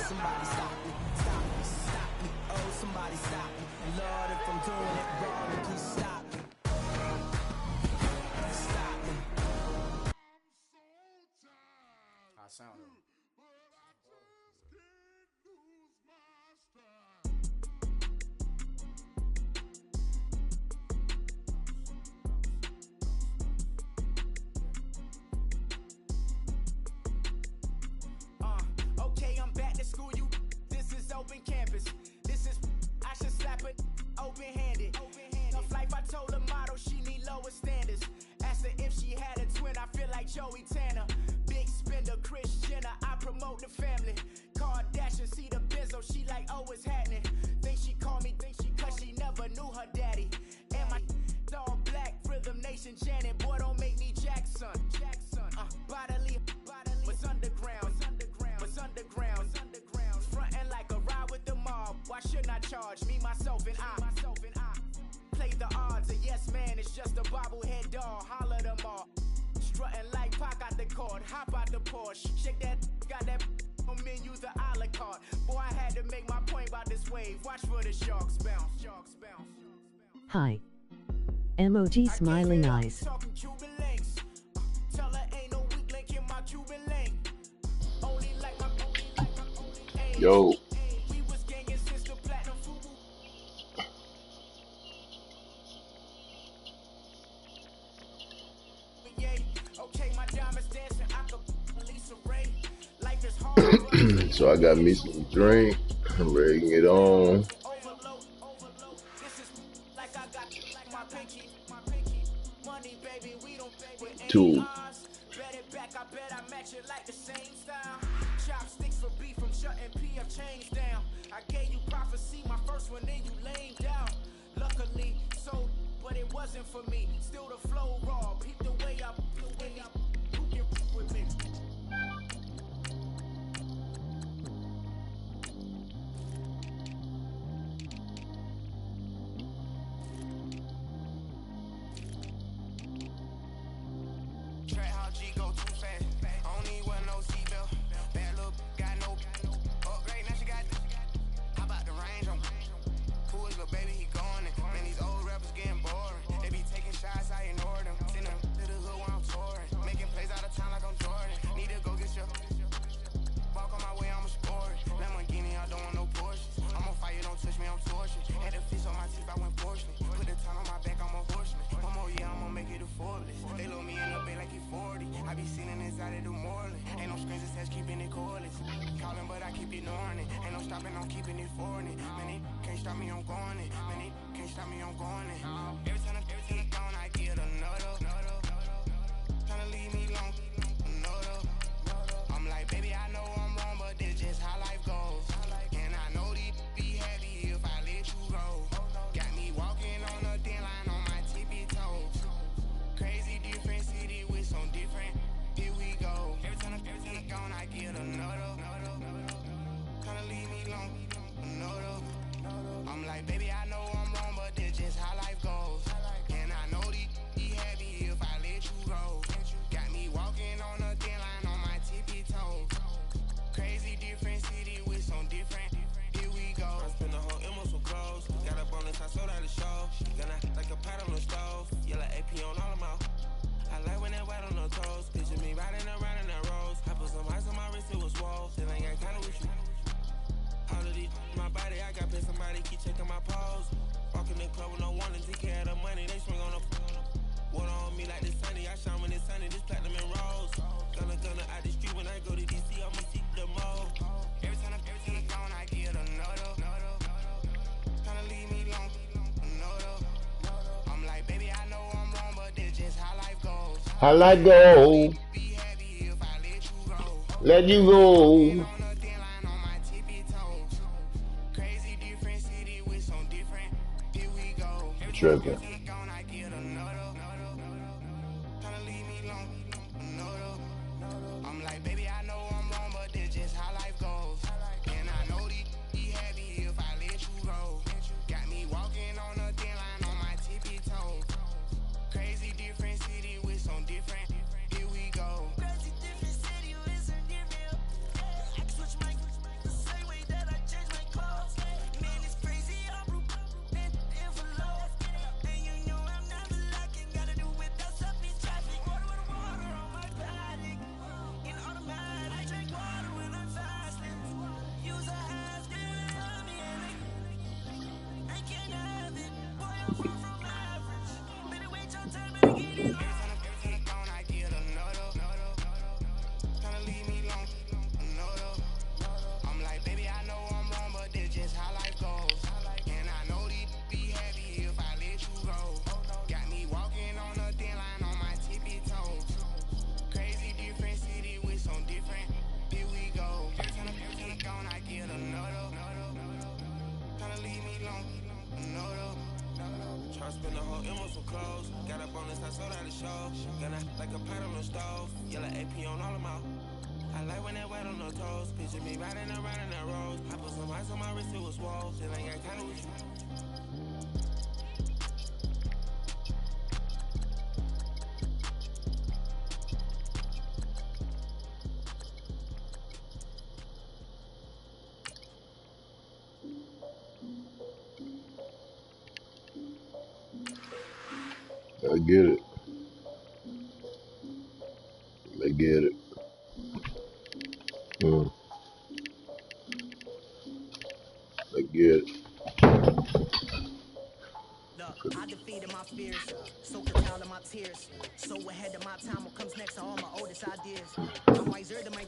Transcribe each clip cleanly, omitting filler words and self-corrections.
Somebody stop me, stop me, stop me. Oh, somebody stop me. Lord, if I'm doing it wrong, please stop me. Stop me. How I sound though? Okay, I'm back to school, you. This is open campus. This is, I should slap it open-handed. Tough life, I told her motto, she need lower standards. Asked her if she had a twin, I feel like Joey Tanner. Big spender, Kris Jenner, I promote the family. Kardashian, see the Benzo, she like, oh, it's happening. Think she called me, cause she never knew her daddy. And my all black, Rhythm Nation, Janet, boy, don't make me Jackson. Bodily, was underground. Frontin' like a ride with the mob. Why shouldn't I charge me, myself, and I? Play the odds, a yes man, it's just a bobblehead doll. Holler them all. Strutting like Pac out the court, hop out the Porsche. Shake that, got that on menu, the a la carte. Boy, I had to make my point about this wave. Watch for the sharks bounce. Hi. Emoji smiling eyes. Talking Cuban links. Tell her ain't no weak link in my Cuban link. Only like my Yo. We was gangin' since the platinum FUBU. Okay, my diamonds dancing, I could Lisa Ray. Life is hard. So I got me some drink. I'm ready to get on. Overload. This is like I got like my pinky. Money, baby, we don't pay with any Two. odds. Bet it back, I bet I match it like the same style. Chopsticks for beef from shutting PF chains down. I gave you prophecy, my first one, then you laid down. Luckily, so, but it wasn't for me. Still the flow raw, peep the way up, who can with me? Track how G go too fast. I don't need wear no seatbelt. Bad look, got no upgrade. Now she got. How about the range on? Who is the baby? He going in. Man, these old rappers getting boring. They be taking shots, I ignore them. Send them to the hood while I'm touring. Making plays out of town like I'm Jordan. Need to go get your. Walk on my way, I'ma score it. Lamborghini, I don't want no Porsches. I'm on fire, don't touch me, I'm tortured. Had the fish on my teeth, I went fortunate. Put the time on my back, I'm a horseman. One more year, I'ma make it a Forbes. They load me in the bay like he 40. I be sitting inside of the Moreland. Ain't no screens attached, keeping it cordless. Calling, but I keep ignoring it. Ain't no stopping, I'm keeping it for it. Man, it can't stop me, I'm going it. Man, it can't stop me, I'm going it. Every time I'm gone, I get another. Tryna leave me alone, another. I'm like, baby, I know I'm wrong, but this just how life goes. And I know these be happy if I let you go. Got me walking on a thin line on my tippy toes. Crazy different city with some different. Here we go. Every time I'm gone, I get another. Tryna leave me alone, another. I'm like, baby, I know I'm wrong, but this just how life goes. And I know these be happy if I let you go. Got me walking on a thin line on my tippy toes. Crazy different city with some different. Here we go. I spent the whole M on some clothes. Got a bonus, I sold out the show. Gonna like a pot on the stove. Yellow AP on all of my. I like when that white on the toes. Picture me riding around in that rose. I put some ice on my wrist, it was swole. Still ain't got kinda with you. All of these, my body, I got pissed. Somebody keep checking my pose. Walking in the club with no warning, take care of the money. They swing on the. Water on me like the sunny. I shine when it's sunny. This platinum and rose. Gonna out the street when I go to DC. I'ma see the mode. Every time I'm gone, I get another. Tryna leave me alone, another. I'm like, baby, I know I'm wrong, but this just how life goes. How life go? Be happy if I let you go. Let you go. Crazy different city with some different. Here we go. Tripping. I'm like, baby, I know I'm wrong, but this just how life goes. And I know these be happy if I let you go. Got me walking on a thin line on my tippy toes. Crazy different city with some different. Here we go. Crazy different city with some different. I can switch my the same I'm like, baby, I know I'm wrong, but this just how life goes. And I know these be happy if I let you go. Got me walking on a thin line on my tippy toes. Crazy different city with some different. Here we go. Every time I gone, I get another. Tryna leave me alone. Another. Tryna spend the whole M on some clothes. Got up on this, I sold out the show. Got like a pot on the stove. Yellow AP on all of my. I like when that wet on the toes. Picture me riding around in that rose. I put some ice on my wrist, it was swole. Still ain't got time with you. I get it. I get it. I get it. Look, I defeated my fears, so curtailed my tears. So ahead of my time, what comes next are all my oldest ideas. I'm wiser than my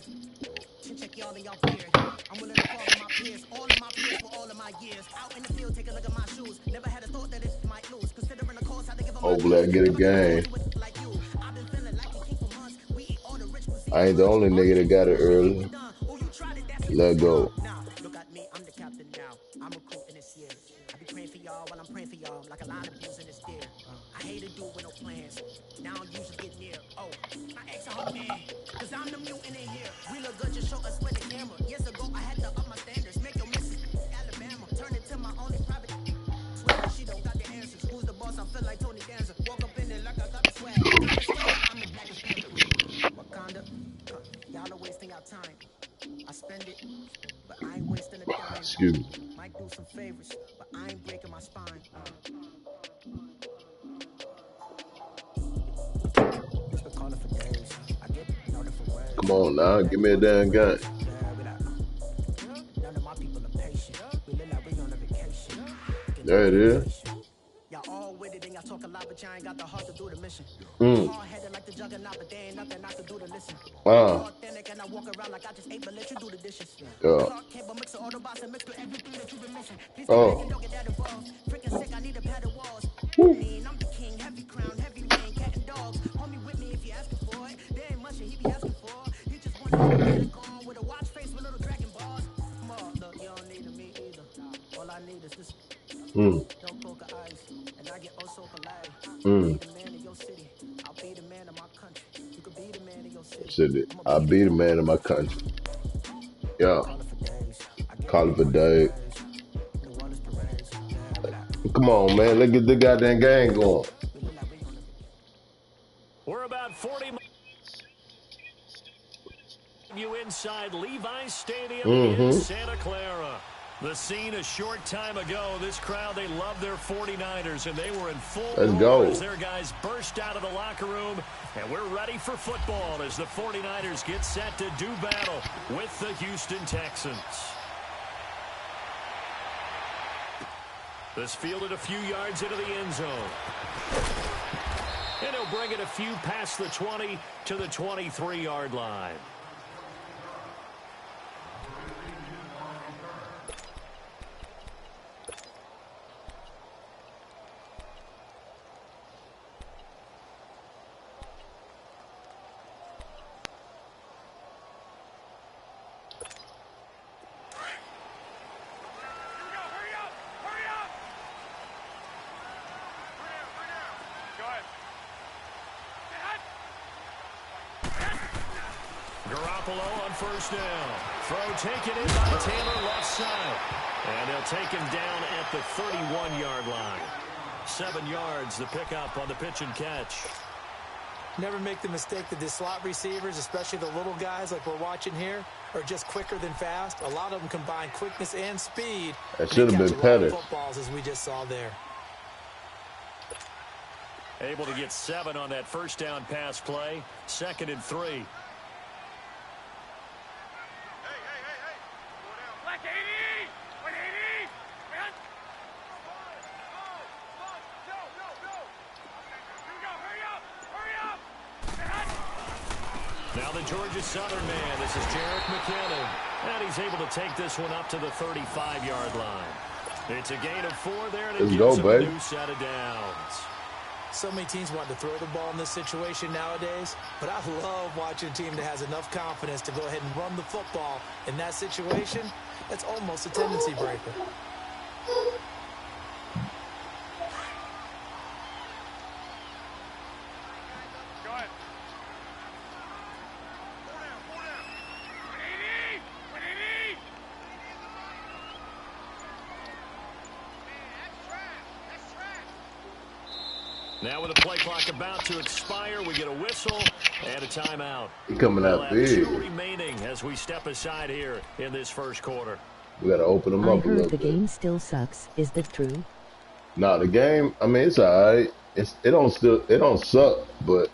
check y'all and y'all feared. I'm willing to fall to my peers, all of my peers for all of my years. Out in the field, take a look at my shoes. Never had a thought that it might lose. Considering the cost, I had to give them Hopefully I get a game. like you. I've been feeling like a king for months. We eat all the rich cuisine. I ain't the only nigga that got it early. Let go. Now, look at me, I'm the captain now. I'm recruiting this year. I be praying for y'all while I'm praying for y'all. Like a line of views in this deer. I hate to do it with no plans. Now I'm usually get near. Oh, I ask a whole man. Cause I'm the mutant in here. We look good, just show us with the camera. Years ago, I had to up my standards. Make your missus Alabama. Turn it to my only private. Swear she don't got the answers. Who's the boss? I feel like Tony Danza. Walk up in it like I got the swag. I'm the blackest panther. Wakanda. Y'all are wasting our time. I spend it, but I ain't wasting a dime. Excuse me. Might do some favors, but I ain't breaking my spine. Just been calling for days. I get no different ways. Come on now, give me a damn gun. None of my people are patient. We live like we on a vacation. There it is. Y'all all with it and y'all talk a lot, but y'all ain't got the heart to do the mission. Hard-headed like the juggernaut, but there ain't nothing I can do to listen. Authentic and I walk around like I just ate, but let you do the dishes. Clark Kent, but mix the Autobots and mix with everything that you've been missing. Please don't get that involved. Freaking sick, I need a pad of walls. I'm the king, heavy crown, heavy rain, cat and dogs. Homie with me if you asking for it. There ain't much that he be asking for. He just want to get it gone with a watch face with little dragon balls. Look, you don't need me either. All I need is this. Don't poke the eyes, and I get oh so polite. Be the man of your city. I'll be the man of my country. You could be the man of your city. I'll be the man of my country. Yeah. Call it for days. Come on, man. Let's get the goddamn game going. We're about 40 you inside Levi's Stadium in Santa Clara. The scene a short time ago, this crowd, they love their 49ers, and they were in full roar as their guys burst out of the locker room. And we're ready for football as the 49ers get set to do battle with the Houston Texans. This fielded a few yards into the end zone. And he'll bring it a few past the 20 to the 23-yard line. Garoppolo on first down. Throw taken in by Taylor left side. And they'll take him down at the 31-yard line. 7 yards, the pickup on the pitch and catch. Never make the mistake that the slot receivers, especially the little guys like we're watching here, are just quicker than fast. A lot of them combine quickness and speed. That should have been Pettis. Footballs, as we just saw there. Able to get 7 on that first down pass play. 2nd and 3. Now the Georgia Southern man, this is Jarek McKinnon. And he's able to take this one up to the 35-yard line. It's a gain of 4 there, and it gives him a new set of downs. So many teams want to throw the ball in this situation nowadays, but I love watching a team that has enough confidence to go ahead and run the football. In that situation, that's almost a tendency breaker. Now with the play clock about to expire, we get a whistle and a timeout. He coming out big. 2 remaining as we step aside here in this first quarter. We got to open them up a little bit. I heard the game still sucks. Is that true? No, the game, I mean, it's all right. It don't suck, but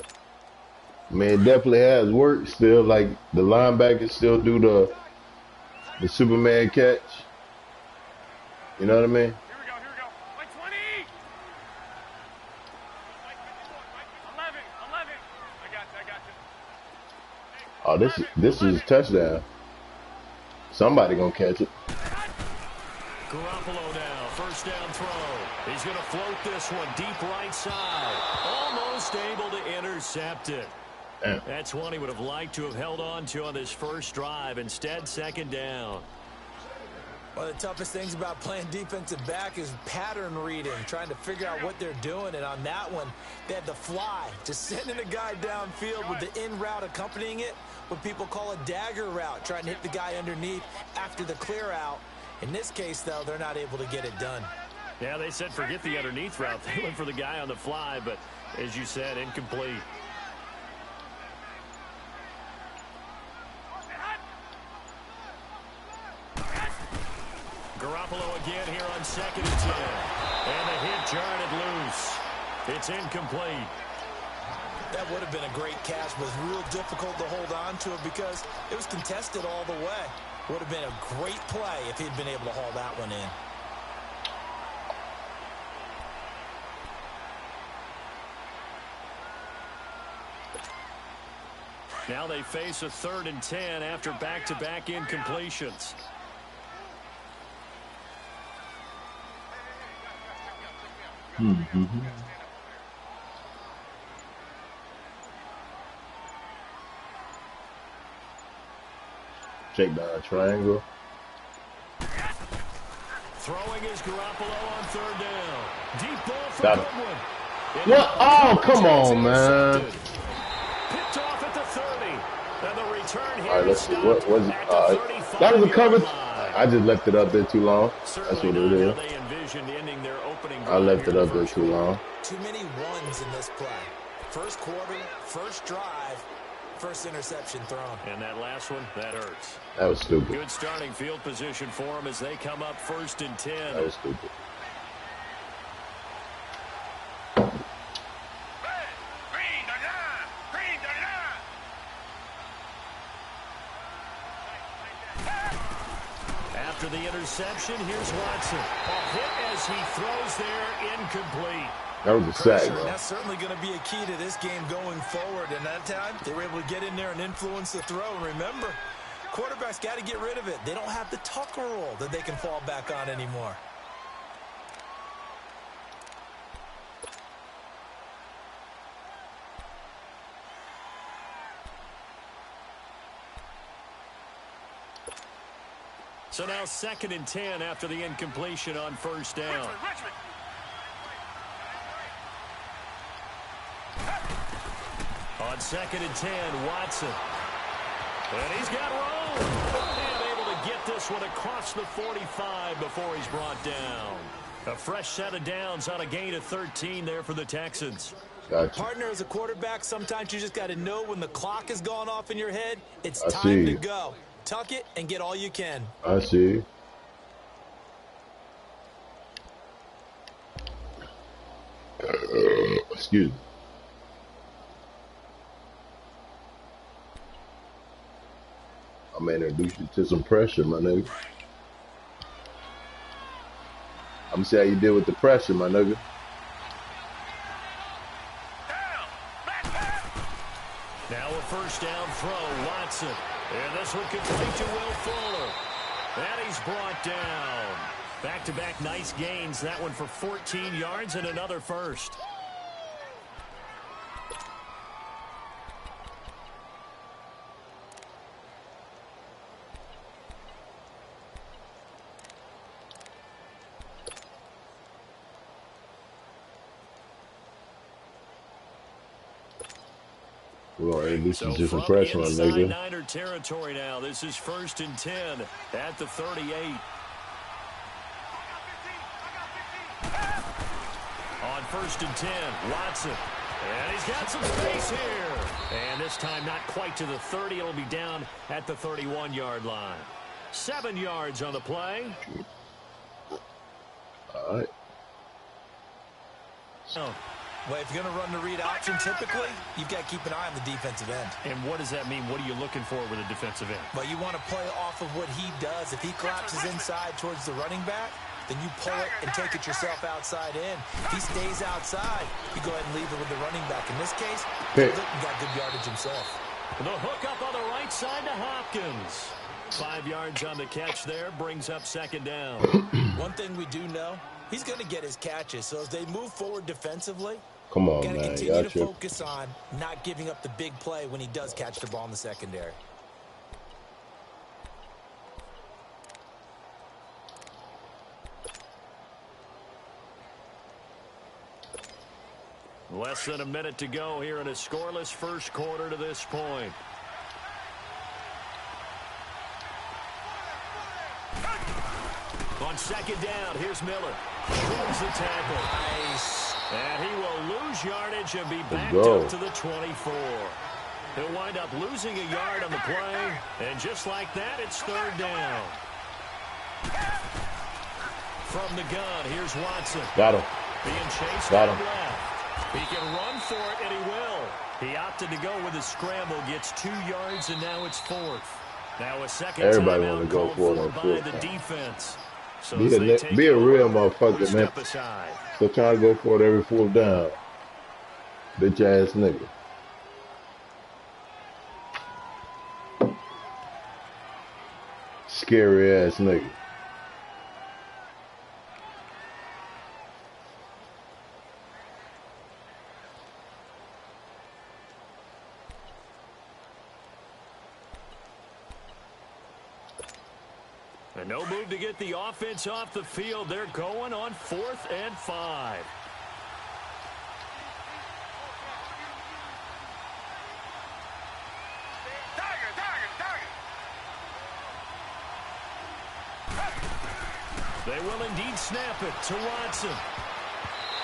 I mean, it definitely has worked still. Like the linebackers still do the Superman catch. You know what I mean? Oh, this is a touchdown. Somebody gonna catch it. Garoppolo now, first down throw. He's gonna float this one deep right side. Almost able to intercept it. Damn. That's one he would have liked to have held on to on this first drive. Instead, second down. One of the toughest things about playing defensive back is pattern reading, trying to figure out what they're doing. And on that one, they had the fly, just sending a guy downfield with the in route accompanying it, what people call a dagger route, trying to hit the guy underneath after the clear out. In this case, though, they're not able to get it done. Yeah, they said forget the underneath route. They went for the guy on the fly, but as you said, incomplete. Garoppolo again here on 2nd and 10. And the hit jarred it loose. It's incomplete. That would have been a great catch, but it was real difficult to hold on to it because it was contested all the way. Would have been a great play if he'd been able to haul that one in. Now they face a 3rd and 10 after back-to-back incompletions. Check down triangle. Throwing is Garoppolo on 3rd down. Deep ball for Got it. Goodwin. What? Oh, come on, man. Picked off at the 30. And the return here. All right, let's see. What was it? That was a coverage. I just left it up there too long. That's what it is. I left it up there too long. Too many ones in this play. First quarter, first drive, first interception thrown. And that last one, that hurts. That was stupid. Good starting field position for them as they come up 1st and 10. That was stupid. After the interception, here's Watson. A hit as he throws there, incomplete. That was a sack, bro. That's certainly going to be a key to this game going forward. And that time, they were able to get in there and influence the throw. And remember, quarterbacks got to get rid of it. They don't have the Tucker roll that they can fall back on anymore. So now 2nd and 10 after the incompletion on 1st down. On 2nd and 10, Watson. And he's got room. And able to get this one across the 45 before he's brought down. A fresh set of downs on a gain of 13 there for the Texans. Gotcha. Partner, as a quarterback, sometimes you just got to know when the clock has gone off in your head, it's time to go. Tuck it and get all you can. I see. Excuse me. I'm gonna introduce you to some pressure, my nigga. I'm gonna see how you deal with the pressure, my nigga. Now a first down throw, Watson. And this one complete to Will Fuller. And he's brought down. Back-to-back nice gains. That one for 14 yards and another first. This So is just from impressive, inside nigga. Niner territory now. This is 1st and 10 at the 38. On 1st and 10, Watson. And he's got some space here. And this time not quite to the 30. It'll be down at the 31-yard line. 7 yards on the play. All right. Oh. Well, if you're going to run the read option, typically, you've got to keep an eye on the defensive end. And what does that mean? What are you looking for with a defensive end? Well, you want to play off of what he does. If he collapses inside towards the running back, then you pull it and take it yourself outside in. If he stays outside, you go ahead and leave it with the running back. In this case, he got good yardage himself. The hook up on the right side to Hopkins. 5 yards on the catch there, brings up 2nd down. One thing we do know, he's going to get his catches. So as they move forward defensively, Come on, got to man. continue to focus on not giving up the big play when he does catch the ball in the secondary. Less than a minute to go here in a scoreless first quarter to this point. On 2nd down, here's Miller. Shrugs the tackle. Nice. And he will lose yardage and be backed up to the 24. He'll wind up losing a yard on the play. And just like that, it's 3rd down. From the gun, here's Watson. Got him. Being chased Got on him. left. He can run for it, and he will. He opted to go with a scramble, gets 2 yards, and now it's 4th. Now a second Everybody timeout want to go for it on by 4th the down. defense. So Be a real motherfucker, man. Aside. So trying to go for it every 4th down. Bitch ass nigga. Scary ass nigga. And no move to get the offense off the field. They're going on 4th and 5. They will indeed snap it to Watson.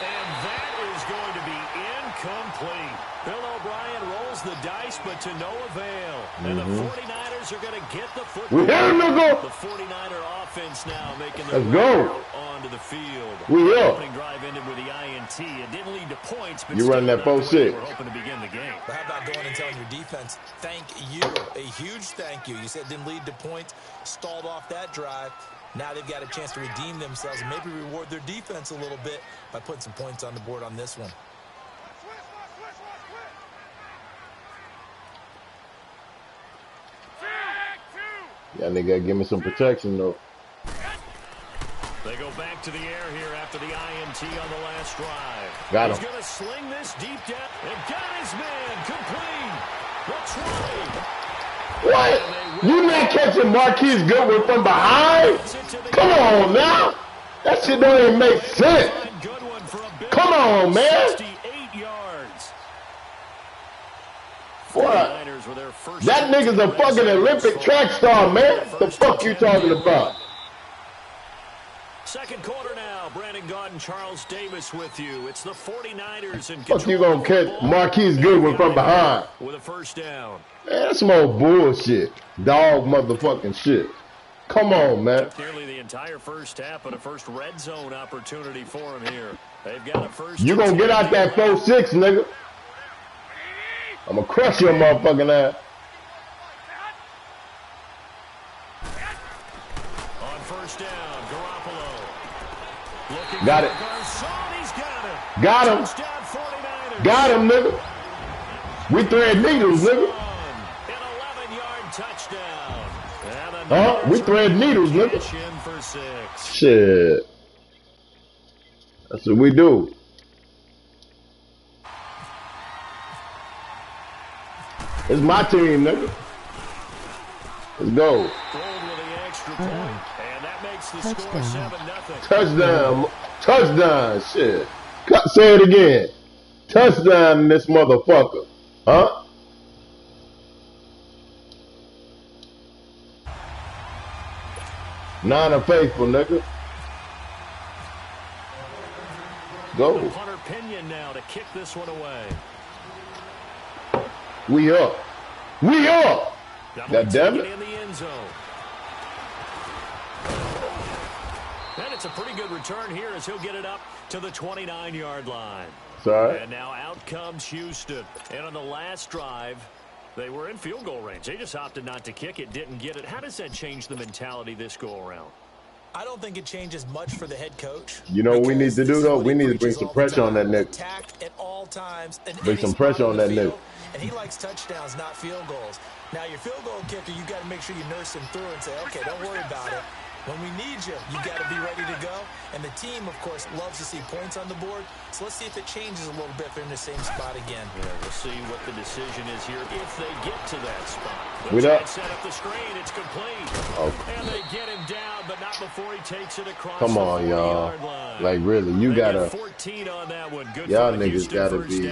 And that is going to be incomplete. Bill O'Brien rolls the dice, but to no avail. And the 49ers are going to get the football. The 49er offense now making their way out onto the field. We up. Opening drive ended with the INT. It didn't lead to points, but You running that 4-6. we're hoping to begin the game. But how about going and telling your defense, thank you, a huge thank you. You said it didn't lead to points, stalled off that drive. Now they've got a chance to redeem themselves and maybe reward their defense a little bit by putting some points on the board on this one. Y'all nigga gotta give me some protection though. They go back to the air here after the INT on the last drive. Got him. He's going to sling this deep down and got his man complete. The try. What? You not catching Marquise Goodwin from behind? Come on now. That shit don't even make sense. Come on, man. 68 yards. What? That nigga's a fucking Olympic track star, man. The fuck you talking about? Second quarter now. Brandon Gaudin, Charles Davis with you. It's the 49ers in Fuck you gonna catch Marquise Goodwin from behind? With a first down. Man, that's some old bullshit. Dog motherfucking shit. Come on, man. Took nearly the entire first half, but a first red zone opportunity for him here. They've got a first. You gonna get out that 4-6, nigga. I'm gonna crush your motherfucking ass. On first down, Garoppolo. Looking Got it. He's got it. Got him. Touchdown 49ers. Got him, nigga. We thread needles, nigga. Huh? We thread needles, nigga. For 6. Shit. That's what we do. It's my team, nigga. Let's go. With the extra point, and that makes the score 7-0. Touchdown. Touchdown. Shit. Say it again. Touchdown in this motherfucker. Huh? Nine of faithful, nigga. Go. Hunter Pinion now to kick this one away. We up. We up. God damn it. In the end zone. And it's a pretty good return here as he'll get it up to the 29-yard line. Sorry. And now out comes Houston. And on the last drive, they were in field goal range. They just opted not to kick it, didn't get it. How does that change the mentality this go-around? I don't think it changes much for the head coach. You know what we need to do, though? We need to bring some pressure on that nigga. Attack at all times. Bring some pressure on that nigga. And he likes touchdowns, not field goals. Now, your field goal kicker, you got to make sure you nurse him through and say, okay, don't worry about it. When we need you, you got to be ready to go. And the team, of course, loves to see points on the board. So let's see if it changes a little bit if they're in the same spot again. Yeah, we'll see what the decision is here if they get to that spot. We up. Set up the screen. It's complete. Okay. And they get him down, but not before he takes it across. Come on, y'all. Like, really, you got to. 14 on that one. Good. Y'all niggas got to be.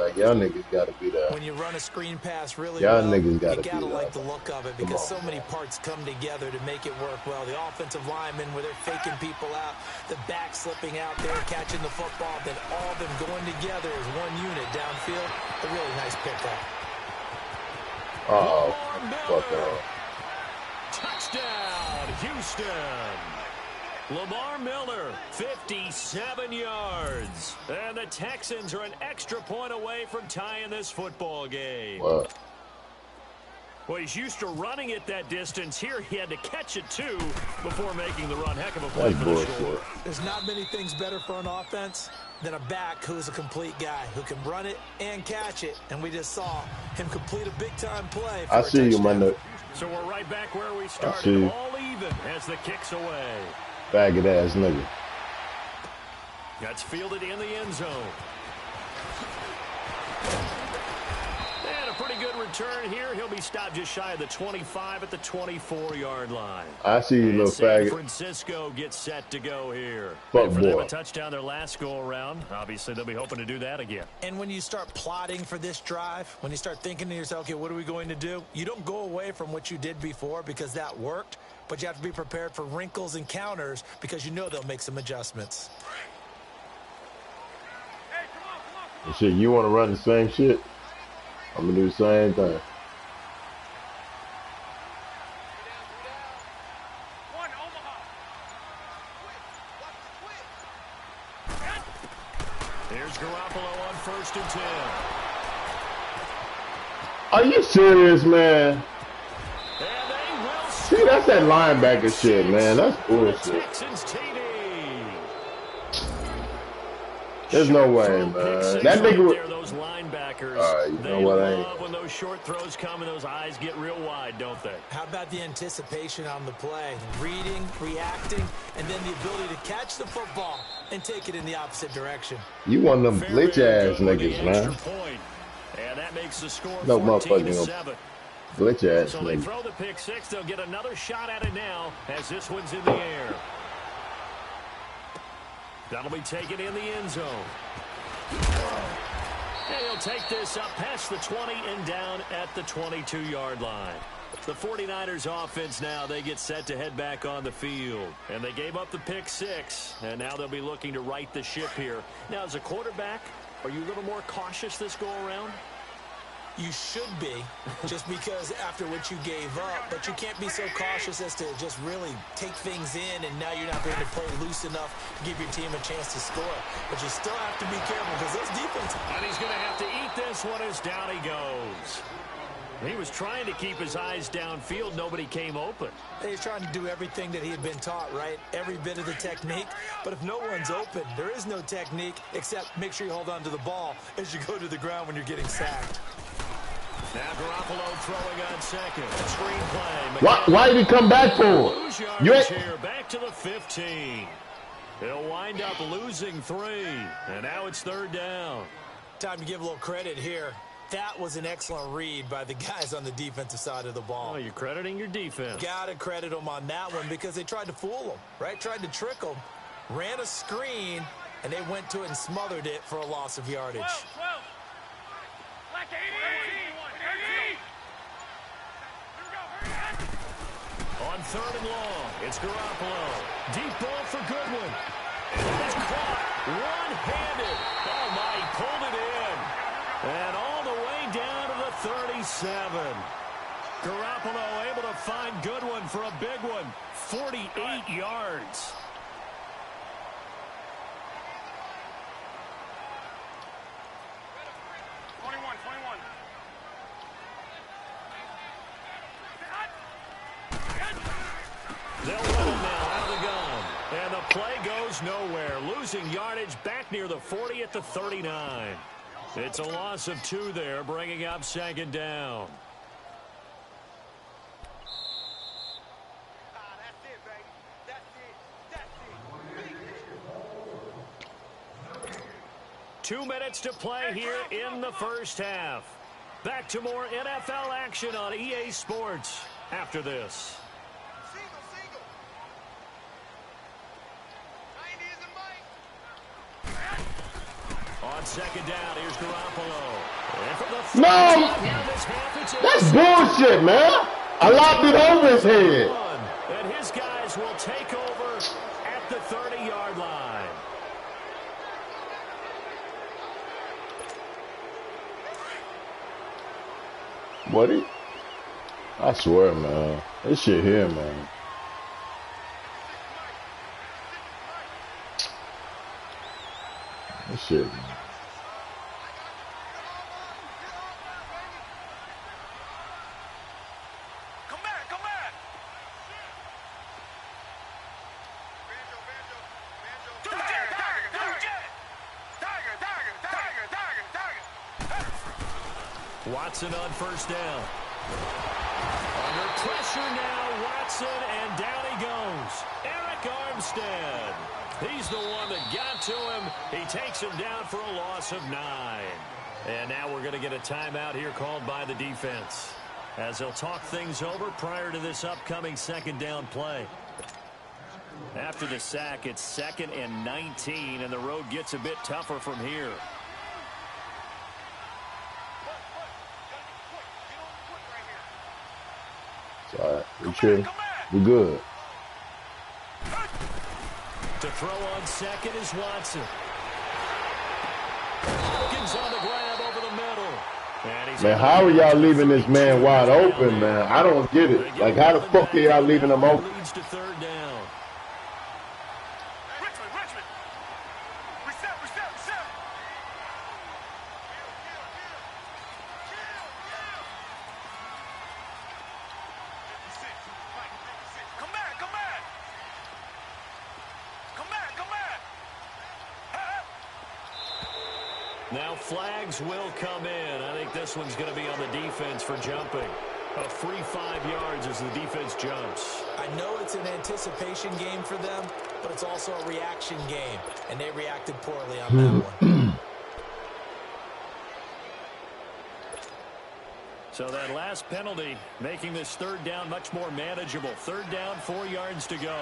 Like, y'all niggas got to be there. When you run a screen pass really y'all well, niggas got to be there. you got to like the look of it because so many parts come together to make it work well. The offensive linemen, where they're faking people out, the back slipping out there, catching the football, then all of them going together as one unit downfield. A really nice pickup. Oh, fuck off. Touchdown, Houston. Lamar Miller, 57 yards. And the Texans are an extra point away from tying this football game. What? Well, he's used to running it that distance. Here he had to catch it, too, before making the run. Heck of a play for the score. There's not many things better for an offense than a back who's a complete guy, who can run it and catch it. And we just saw him complete a big-time play. I see you, my nigga. So we're right back where we started, all even as the kick's away. Faggot ass nigga. That's fielded in the end zone. And a pretty good return here. He'll be stopped just shy of the 25 at the 24-yard line. I see you, little faggot. San Francisco gets set to go here. Fuck for them boy. a touchdown their last go-around. Obviously, they'll be hoping to do that again. And when you start plotting for this drive, when you start thinking to yourself, okay, what are we going to do? You don't go away from what you did before because that worked, but you have to be prepared for wrinkles and counters because you know they'll make some adjustments. And shit, you want to run the same shit? I'm going to do the same thing. Here's Garoppolo on 1st and 10. Are you serious, man? See, that's that linebacker shit, man. That's bullshit. There's no way, man. That nigga would... Those linebackers, Alright, you know what, I ain't... love when those short throws come and those eyes get real wide, don't they? How about the anticipation on the play? Reading, reacting, and then the ability to catch the football and take it in the opposite direction. You one of them glitch-ass niggas, man. And that makes the score no 14-7. Glitch-ass So they niggas. throw the pick six. They'll get another shot at it now as this one's in the air. That'll be taken in the end zone. And he'll take this up past the 20 and down at the 22-yard line. The 49ers offense now, they get set to head back on the field. And they gave up the pick six, and now they'll be looking to right the ship here. Now, as a quarterback, are you a little more cautious this go-around? You should be, just because after what you gave up, but you can't be so cautious as to just really take things in, and now you're not going to play loose enough to give your team a chance to score. But you still have to be careful because those defense... And he's going to have to eat this one as down he goes. He was trying to keep his eyes downfield. Nobody came open. He's trying to do everything that he had been taught, right? Every bit of the technique. But if no one's open, there is no technique except make sure you hold on to the ball as you go to the ground when you're getting sacked. Now Garoppolo throwing on second. Screenplay. Why did he come back for it? You ain't here. Back to the 15. He'll wind up losing 3. And now it's 3rd down. Time to give a little credit here. That was an excellent read by the guys on the defensive side of the ball. Oh, you're crediting your defense. Got to credit them on that one because they tried to fool them, right? Tried to trick them, ran a screen, and they went to it and smothered it for a loss of yardage. On 3rd and long, it's Garoppolo. Deep ball for Goodwin. It's caught one-handed. Oh, my, he pulled it in. And all the way down to the 37. Garoppolo able to find Goodwin for a big one. 48 yards. They'll run him now out of the gun. And the play goes nowhere. Losing yardage back near the 40 at the 39. It's a loss of 2 there, bringing up 2nd down. That's it, baby. That's it. 2 minutes to play here in the first half. Back to more NFL action on EA Sports after this. On 2nd down, here's Garoppolo. No! That's bullshit, man. I lobbed it over his head. And his guys will take over at the 30-yard line. Buddy, I swear, man. This shit here, man. This shit, man. Watson on 1st down. Under pressure now, Watson, and down he goes. Eric Armstead. He's the one that got to him. He takes him down for a loss of 9. And now we're going to get a timeout here called by the defense, as they'll talk things over prior to this upcoming 2nd down play. After the sack, it's 2nd and 19, and the road gets a bit tougher from here. All right, we sure? We good. To throw on 2nd is Watson. Hopkins on the grab over the middle. And Man, how are y'all leaving this man wide open, man? I don't get it. Like, how the fuck are y'all leaving him open? Leads to 3rd down. Richmond. Reset. Come back. Now flags will come in. I think this one's going to be on the defense for jumping. A free 5 yards as the defense jumps. I know it's an anticipation game for them, but it's also a reaction game, and they reacted poorly on that one. So that last penalty making this 3rd down much more manageable. 3rd down, 4 yards to go.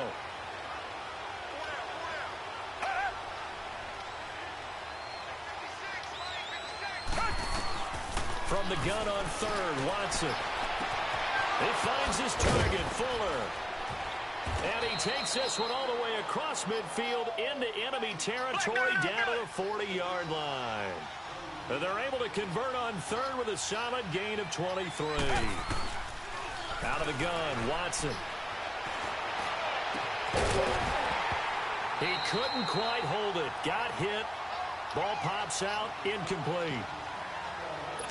From the gun on 3rd, Watson. He finds his target, Fuller. And he takes this one all the way across midfield into enemy territory down to the 40-yard line. And they're able to convert on 3rd with a solid gain of 23. Out of the gun, Watson. He couldn't quite hold it. Got hit. Ball pops out, incomplete.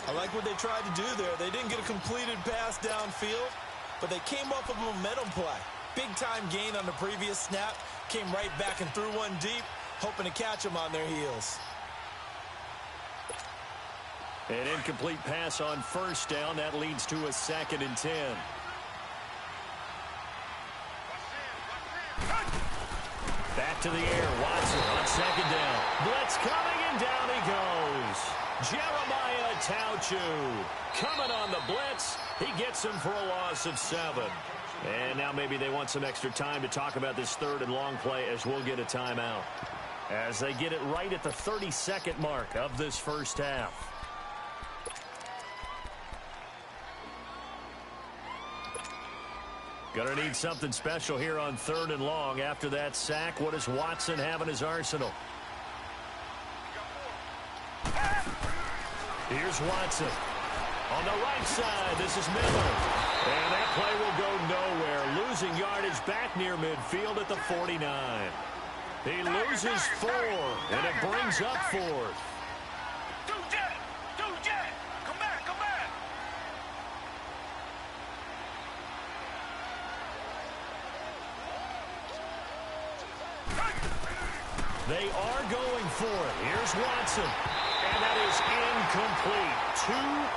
I like what they tried to do there. They didn't get a completed pass downfield, but they came off of a momentum play. Big-time gain on the previous snap. Came right back and threw one deep, hoping to catch them on their heels. An incomplete pass on first down. That leads to a 2nd and 10. Back to the air. Watson on 2nd down. Blitz coming, and down he goes. Jeremiah Tauchu coming on the blitz. He gets him for a loss of 7. And now maybe they want some extra time to talk about this 3rd and long play, as we'll get a timeout. As they get it right at the 32nd mark of this first half. Gonna need something special here on 3rd and long. After that sack, what does Watson have in his arsenal? Here's Watson. On the right side, this is Miller. And that play will go nowhere. Losing yardage back near midfield at the 49. He loses 4, and it brings up 4th. They are going for it. Here's Watson. And that is incomplete. 2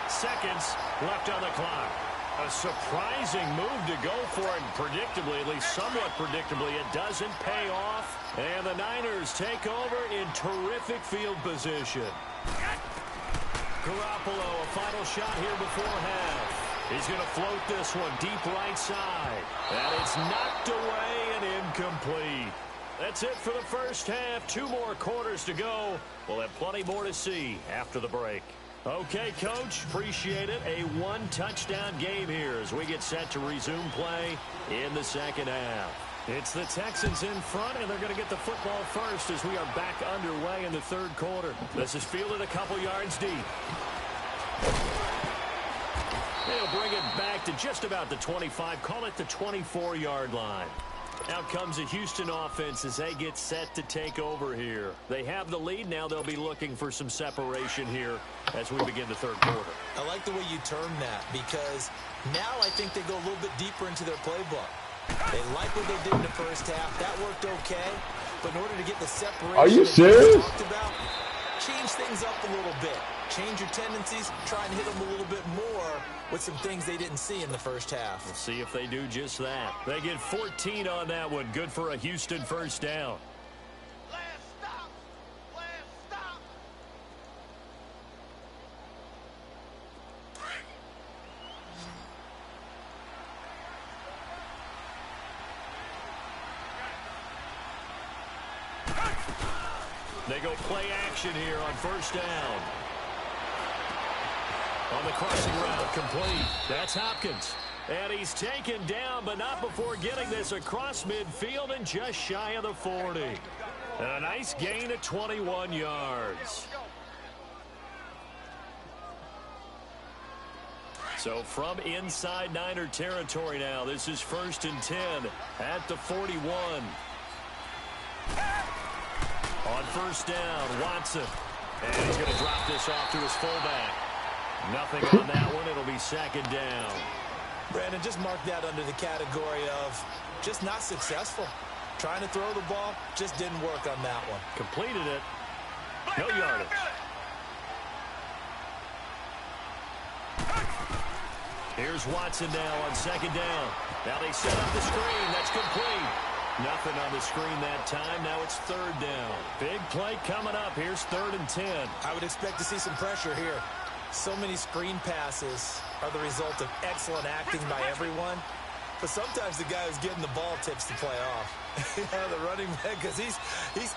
seconds left on the clock. A surprising move to go for it. And predictably, at least somewhat predictably, it doesn't pay off. And the Niners take over in terrific field position. Garoppolo, a final shot here before half. He's going to float this one deep right side. And it's knocked away and incomplete. That's it for the first half. 2 more quarters to go. We'll have plenty more to see after the break. Okay, Coach, appreciate it. A 1-touchdown game here as we get set to resume play in the second half. It's the Texans in front, and they're going to get the football first as we are back underway in the 3rd quarter. This is fielded a couple yards deep. They'll bring it back to just about the 25, call it the 24-yard line. Out comes a Houston offense as they get set to take over here. They have the lead. Now they'll be looking for some separation here as we begin the 3rd quarter. I like the way you term that, because now I think they go a little bit deeper into their playbook. They like what they did in the first half. That worked okay. But in order to get the separation are you that serious? you talked about, change things up a little bit. Change your tendencies. Try and hit them a little bit more with some things they didn't see in the first half. We'll see if they do just that. They get 14 on that one. Good for a Houston first down. Last stop. Last stop. They go play action here on first down. On the crossing route, complete. That's Hopkins. And he's taken down, but not before getting this across midfield and just shy of the 40. And a nice gain of 21 yards. So from inside Niner territory now, this is 1st and 10 at the 41. On first down, Watson. And he's going to drop this off to his fullback. Nothing on that one. It'll be 2nd down. Brandon, just mark that under the category of just not successful. Trying to throw the ball just didn't work on that one. Completed it. No yardage. Here's Watson now on 2nd down. Now they set up the screen. That's complete. Nothing on the screen that time. Now it's 3rd down. Big play coming up. Here's 3rd and 10. I would expect to see some pressure here. So many screen passes are the result of excellent acting by everyone. But sometimes the guy who's getting the ball tips the play off. The running back, because he's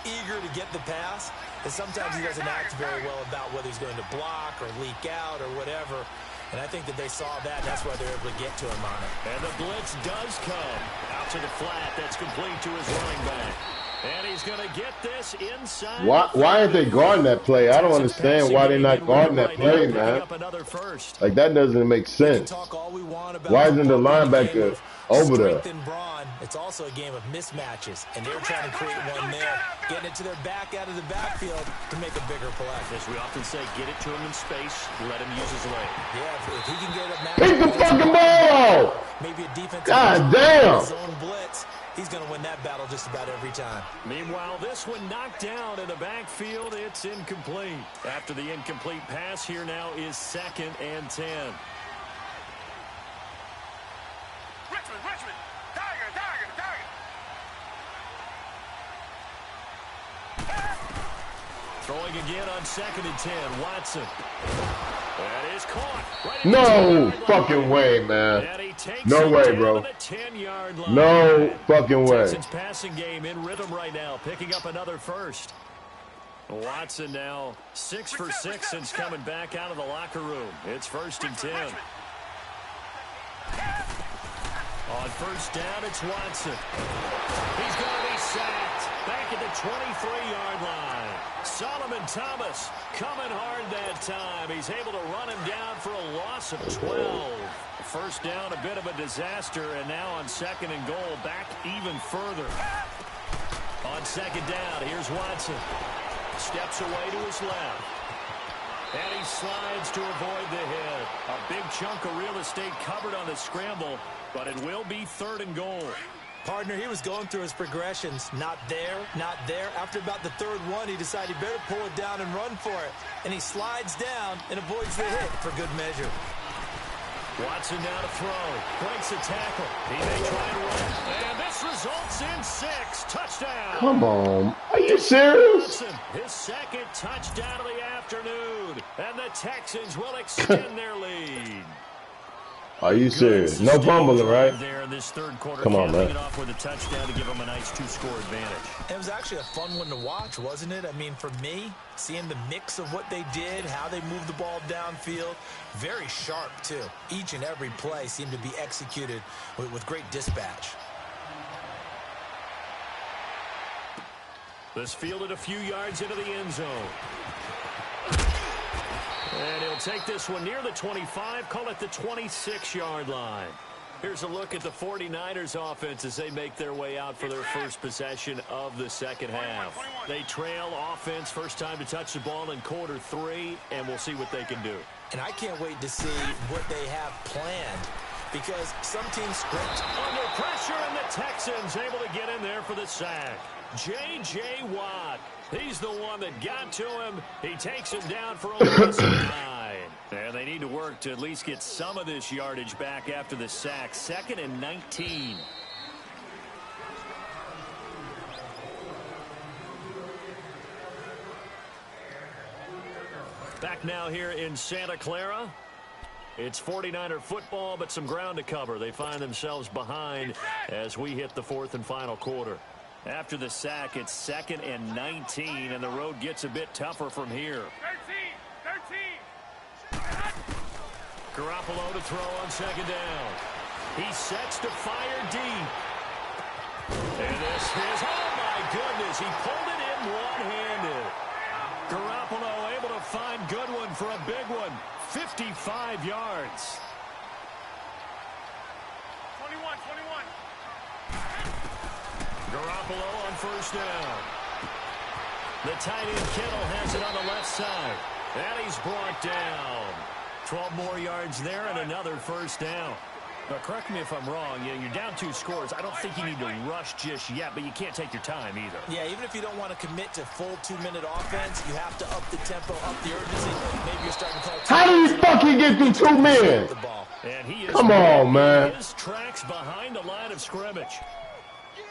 eager to get the pass. And sometimes he doesn't act very well about whether he's going to block or leak out or whatever. And I think that they saw that. That's why they're able to get to him on it. And the blitz does come. Out to the flat. That's complete to his running back. And he's going to get this inside. Why aren't they guarding that play? I don't understand why they're not guarding that play, man. Like, that doesn't make sense. Why isn't the linebacker over there? It's also a game of mismatches, and they're trying to create one there, getting it to their back out of the backfield to make a bigger play. As we often say, get it to him in space, let him use his leg. Yeah, if he can get a match, hit the fucking ball! Maybe a defensive God damn! zone blitz. he's going to win that battle just about every time. Meanwhile, this one knocked down in the backfield. It's incomplete. After the incomplete pass, here now is 2nd and 10. Richmond, Tiger. Throwing again on 2nd and 10. Watson. That is caught. Right No fucking way, man. No way, bro. No fucking way. Texans passing game in rhythm right now, picking up another first. Watson now 6 for 6 since coming back out of the locker room. It's 1st and 10. On 1st down, it's Watson. He's going to be sacked. Back at the 23-yard line. Solomon Thomas coming hard that time. He's able to run him down for a loss of 12. 1st down, a bit of a disaster, and now on 2nd and goal, back even further. On 2nd down, here's Watson. Steps away to his left. And he slides to avoid the hit. A big chunk of real estate covered on the scramble, but it will be 3rd and goal. Partner, he was going through his progressions. Not there, not there. After about the 3rd one, he decided he better pull it down and run for it. And he slides down and avoids the hit for good measure. Watson now to throw. Breaks a tackle. He may try to run. And this results in 6. Touchdown. Come on. Are you serious? Watson, his 2nd touchdown of the afternoon. And the Texans will extend their lead. Are you serious? No fumbling, right? There in this 3rd quarter, come on, man. It off with a touchdown to give them a nice 2-score advantage. It was actually a fun one to watch, wasn't it? I mean, for me, seeing the mix of what they did, how they moved the ball downfield, very sharp, too. Each and every play seemed to be executed with great dispatch. This fielded a few yards into the end zone. And he'll take this one near the 25, call it the 26-yard line. Here's a look at the 49ers offense as they make their way out for their first possession of the 2nd half. They trail offense, first time to touch the ball in quarter 3, and we'll see what they can do. And I can't wait to see what they have planned, because some teams script. Under pressure, and the Texans able to get in there for the sack. J.J. Watt. He's the one that got to him. He takes him down for a loss of 9. And they need to work to at least get some of this yardage back after the sack. 2nd and 19. Back now here in Santa Clara. It's 49er football, but some ground to cover. They find themselves behind as we hit the 4th and final quarter. After the sack, it's 2nd and 19, and the road gets a bit tougher from here. 13. Garoppolo to throw on 2nd down. He sets to fire deep. And this is, oh my goodness, he pulled it in one-handed. Garoppolo able to find Goodwin for a big one. 55 yards. 21. Garoppolo on 1st down. The tight end Kittle has it on the left side. And he's brought down. 12 more yards there and another 1st down. Now, correct me if I'm wrong. You're down 2 scores. I don't think you need to rush just yet, but you can't take your time either. Yeah, even if you don't want to commit to full 2-minute offense, you have to up the tempo, up the urgency. Maybe you're starting to call. How do you fucking get through 2 men? And he is Come on, man. His tracks behind the line of scrimmage.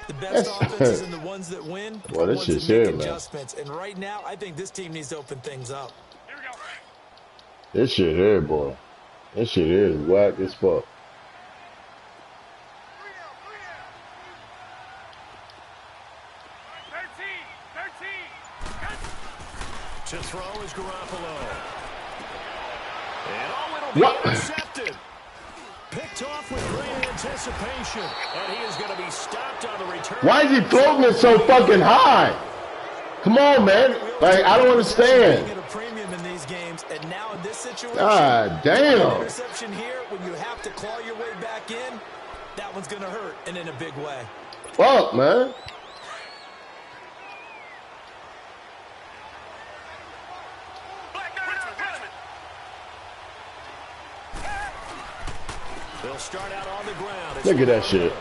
The best offenses and the ones that win well, are this ones shit's that make here, man. adjustments. And right now, I think this team needs to open things up. Here we go. This shit here, boy. This shit here is whack as fuck. To throw is Garoppolo. And it'll be intercepted. Picked off with great anticipation. And he is going to be stopped on the return. Why is he floating it so fucking high? Come on, man. Like, I don't understand. At a premium in these games, and now in this situation, God damn. interception here when you have to claw your way back in, that one's going to hurt, and in a big way. Fuck, man. They'll start out on the ground. Look at that shit.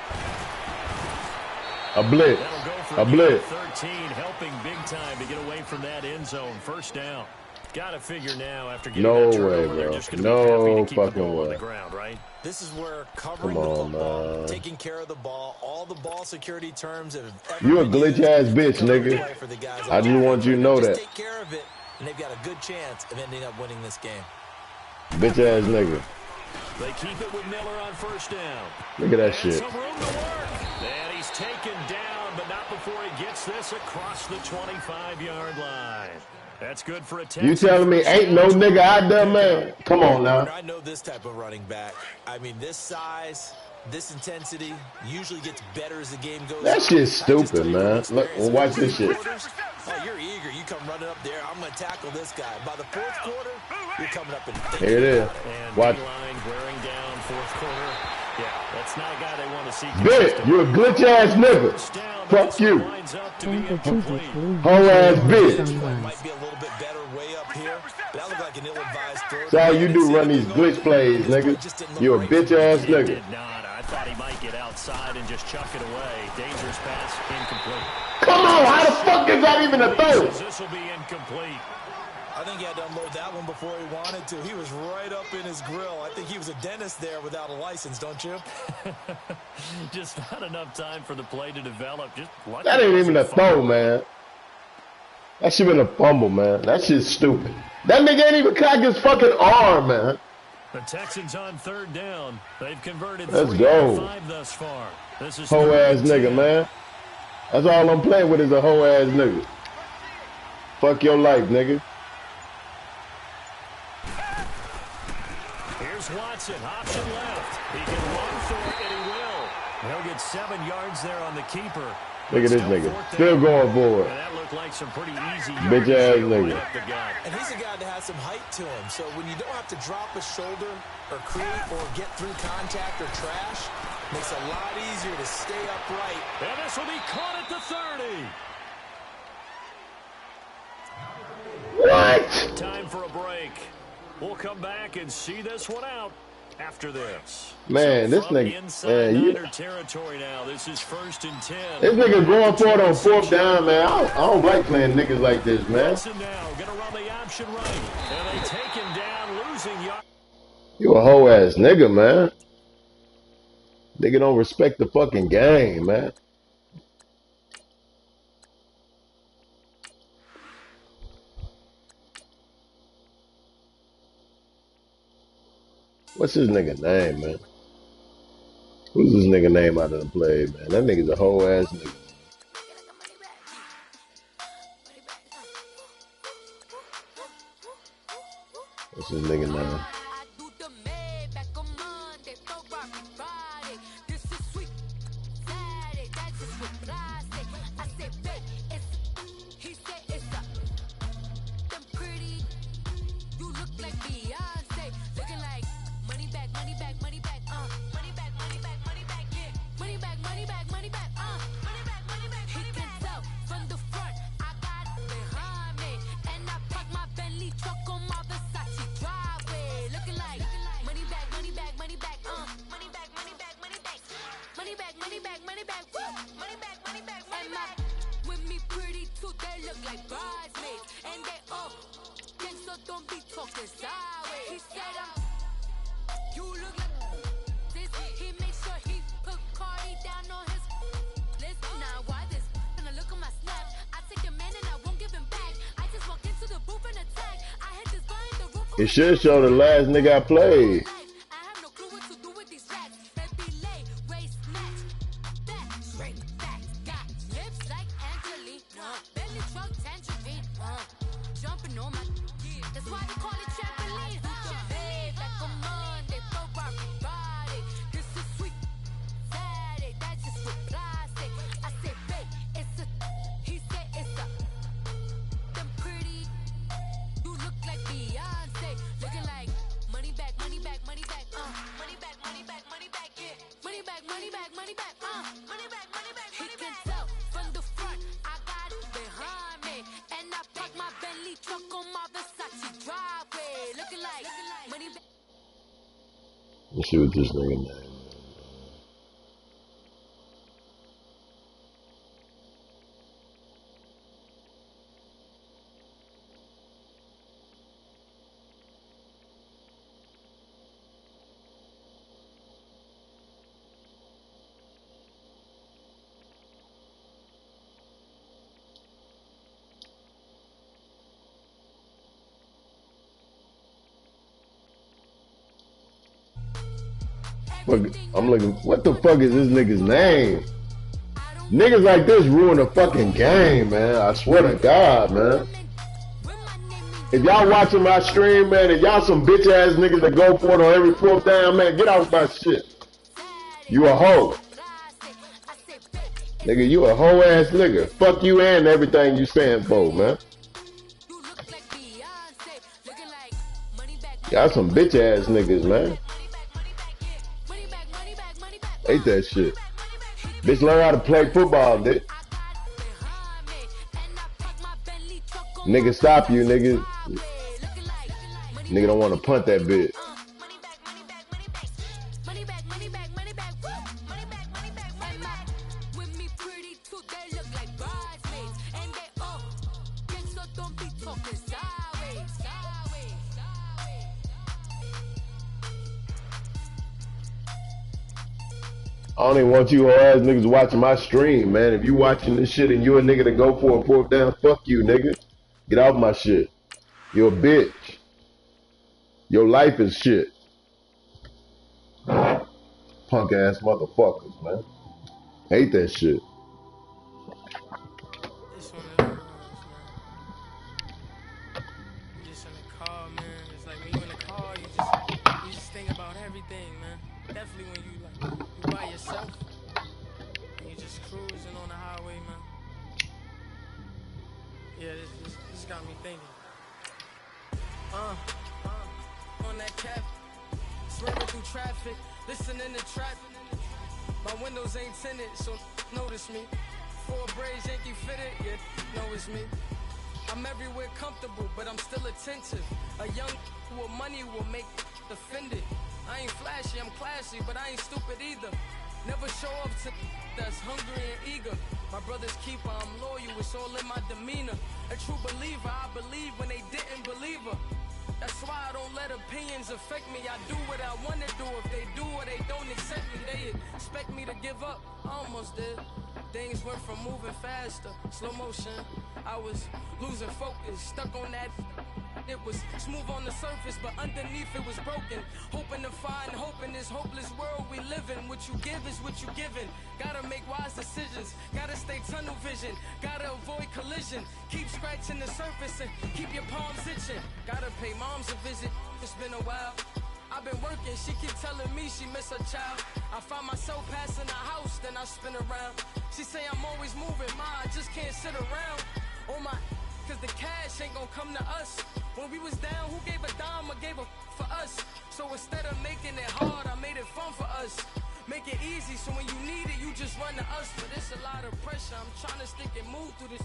A blitz. That'll go for A blitz. 13, helping big time to get away from that end zone. First down. Got to figure now after getting No that turnover, way, they're bro. just going to be happy No to keep the fucking ball on way. the ground, right? This is where covering Come the on, football, man. taking care of the ball, all the ball security terms that have ever You a been glitch used, ass bitch, come into nigga. play for the guys I on just want offense. you to know Just that. take care of it, and they've got a good chance of ending up winning this game. Bitch ass nigga. They keep it with Miller on first down. Look at that And shit. some room to work. And he's taken down, but not before he gets this across the 25-yard line. That's good for a You telling me ain't no nigga out there, man? Come on now. I know this type of running back. I mean, this size, this intensity usually gets better as the game goes on. That shit's stupid, man. Look, watch this shit. Oh, you're eager. You come running up there. I'm going to tackle this guy. By the fourth quarter, you're coming up and Here it is. And Watch. line wearing down fourth quarter. Yeah, that's not a guy they want to see. Bitch, you a glitch ass nigga. Fuck you. Whole ass bitch. Might be a little bit better way up here, but that looked like an ill-advised throw. That's all you do, run these glitch plays, nigga. You a bitch ass nigga. Did not. I thought he might get outside and just chuck it away. Dangerous pass, incomplete. Come on, how the fuck is that even a throw? This will be incomplete. I think he had to unload that one before he wanted to. He was right up in his grill. I think he was a dentist there without a license, don't you? Just not enough time for the play to develop. Just that ain't even a throw, man. That should been a fumble, man. That shit's stupid. That nigga ain't even cock his fucking arm, man. The Texans on third down. They've converted Let's 3 go. out of 5 thus far. This is Whole ass nigga, man. That's all I'm playing with is a whole ass nigga. Fuck your life, nigga. Here's Watson, option left. He can run for it, and he will. He'll get 7 yards there on the keeper. Look at this nigga. Still going forward. And that looked like some pretty easy bitch ass nigga. And he's a guy that has some height to him. So when you don't have to drop a shoulder or create or get through contact or trash, makes it a lot easier to stay upright. And this will be caught at the 30. What? Time for a break. We'll come back and see this one out after this. Man, so this nigga, man, you, territory now. This is 1st and 10. this nigga going for it on fourth down, man. I don't like playing niggas like this, man. Wilson now gonna run the option right, and they take him down, losing yard. You a whole ass nigga, man. Nigga don't respect the fucking game, man. What's his nigga name, man? Who's his nigga name out of the play, man? That nigga's a whole ass nigga. What's his nigga name? It should show the last nigga I played. Let's see what this nigga name is. I'm looking. What the fuck is this nigga's name? Niggas like this ruin the fucking game, man. I swear to God, man. If y'all watching my stream, man, if y'all some bitch ass niggas that go for it on every fourth down, man, get off my shit. You a hoe. Nigga, you a hoe ass nigga. Fuck you and everything you stand for, man. Y'all some bitch ass niggas, man. Hate that shit. Bitch, learn how to play football, bitch. Nigga, stop you, nigga. Nigga don't want to punt that bitch. I don't even want you whole ass niggas watching my stream, man. If you watching this shit and you a nigga to go for a fourth down, fuck you, nigga. Get off my shit. You're a bitch. Your life is shit. Punk ass motherfuckers, man. Hate that shit. It's one of those, man. You just in the car, man. It's like when you in the car, you just think about everything, man. Definitely when you by yourself and you just cruising on the highway, man. Yeah, this got me thinking. On that cap, swerving through traffic, listening to traffic. My windows ain't tinted, so notice me. 4 braids, Yankee fitted, yeah, know it's me. I'm everywhere comfortable, but I'm still attentive. A young with money will make offended. I ain't flashy, I'm classy, but I ain't stupid either. Never show up to that's hungry and eager. My brother's keeper, I'm loyal, it's all in my demeanor. A true believer, I believe when they didn't believe her. That's why I don't let opinions affect me. I do what I want to do. If they do or they don't accept me, they expect me to give up. I almost did. Things went from moving faster, slow motion. I was losing focus, stuck on that. It was smooth on the surface, but underneath it was broken. Hoping to find hope in this hopeless world we live in. What you give is what you given. Gotta make wise decisions. Gotta stay tunnel vision. Gotta avoid collision. Keep scratching the surface and keep your palms itching. Gotta pay moms a visit. It's been a while. I've been working, she keep telling me she miss her child. I find myself passing the house, then I spin around. She say I'm always moving, ma, I just can't sit around. Oh my, cause the cash ain't gonna come to us. When we was down, who gave a dime or gave a for us? So instead of making it hard, I made it fun for us. Make it easy, so when you need it, you just run to us. But it's a lot of pressure, I'm trying to stick and move through this.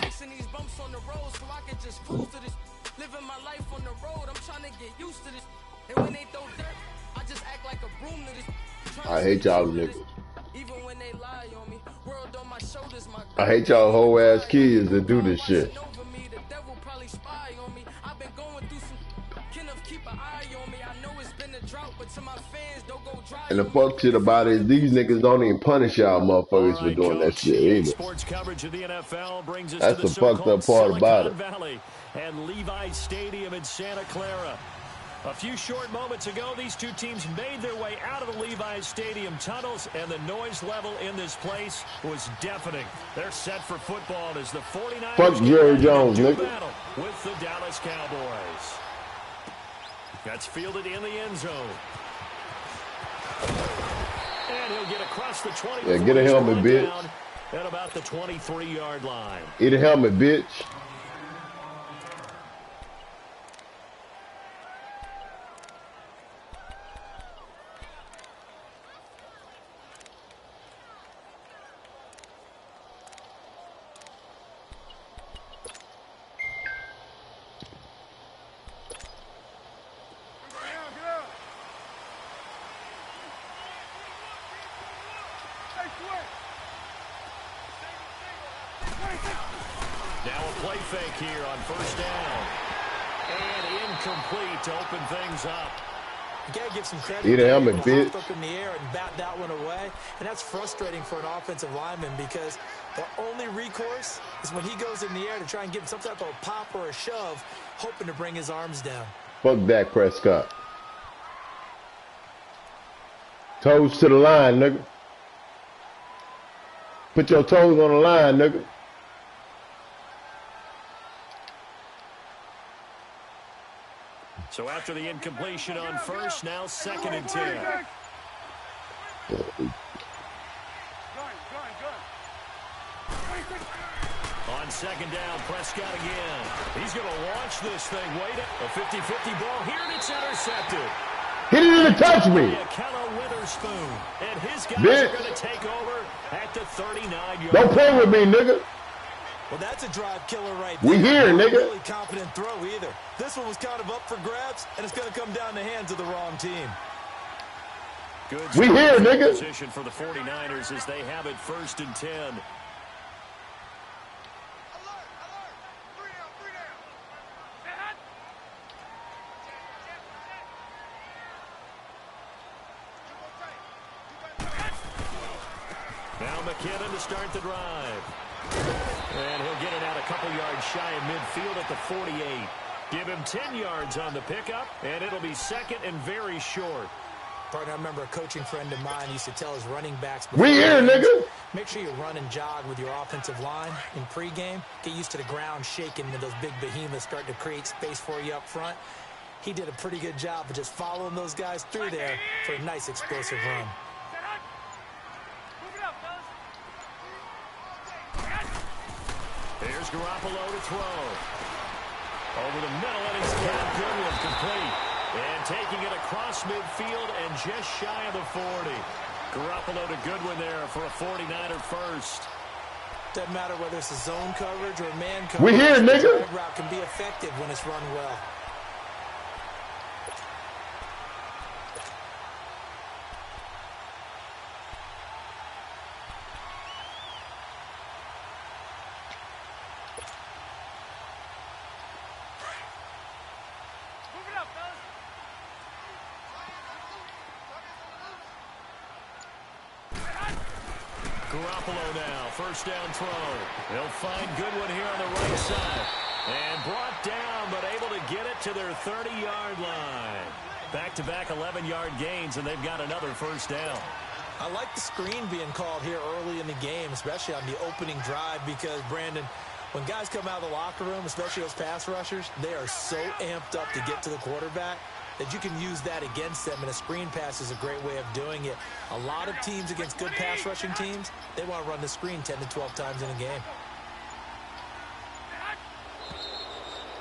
Fixing these bumps on the road so I can just cruise to this. Living my life on the road, I'm trying to get used to this. And when they throw dirt, I just act like a broom to this. I hate y'all niggas. Even when they lie on me, world on my shoulders, my I hate y'all whole ass kids that do this shit. The devil probably spy on me. I've been going through some Kenneth, keep an eye on me. I know it's been a drought, but to my fans, don't go dry. And the fuck shit about it is these niggas don't even punish y'all motherfuckers for doing that shit either. Sports coverage of the NFL brings us That's to the fucked up part about it. Valley and Levi's Stadium in Santa Clara. A few short moments ago, these two teams made their way out of the Levi's Stadium tunnels, and the noise level in this place was deafening. They're set for football as the 49ers fuck Jerry Jones, nigga. Battle with the Dallas Cowboys. That's fielded in the end zone. And he'll get across the 20. Yeah, get a helmet, bitch. At about the 23-yard line. Eat a helmet, bitch. Now a play fake here on first down. And incomplete to open things up. You gotta give some credit. Eat a helmet, bitch. Up in the air and bat that one away, and that's frustrating for an offensive lineman because the only recourse is when he goes in the air to try and give him some type of a pop or a shove, hoping to bring his arms down. Fuck Dak Prescott. Toes to the line, nigga. Put your toes on the line, nigga. So after the incompletion on first, now 2nd and 10. On 2nd down, Prescott again. He's going to launch this thing. Wait, a 50-50 ball here, and it's intercepted. He didn't even touch me. Witherspoon, and his guys are going to take over at the 39-yard. Don't play with me, nigga. Well, that's a drive killer right there. We here, nigga. Really confident throw either. This one was kind of up for grabs, and it's going to come down in the hands of the wrong team. Good we here, nigga. Position for the 49ers as they have it 1st and 10. Now McKinnon to start the drive. And he'll get it out a couple yards shy of midfield at the 48. Give him 10 yards on the pickup, and it'll be 2nd and very short. Partner, I remember a coaching friend of mine used to tell his running backs, we here, nigga. Make sure you run and jog with your offensive line in pregame. Get used to the ground shaking when those big behemoths start to create space for you up front. He did a pretty good job of just following those guys through there for a nice explosive run. Here's Garoppolo to throw. Over the middle, and he's got Goodwin complete. And taking it across midfield and just shy of the 40. Garoppolo to Goodwin there for a 49er first. Doesn't matter whether it's a zone coverage or a man coverage. We here, nigga. The route can be effective when it's run well. Garoppolo now, 1st down throw. They'll find Goodwin here on the right side. And brought down, but able to get it to their 30-yard line. Back-to-back 11-yard gains, and they've got another 1st down. I like the screen being called here early in the game, especially on the opening drive, because, Brandon, when guys come out of the locker room, especially those pass rushers, they are so amped up to get to the quarterback that you can use that against them, and a screen pass is a great way of doing it. A lot of teams against good pass rushing teams, they want to run the screen 10 to 12 times in a game.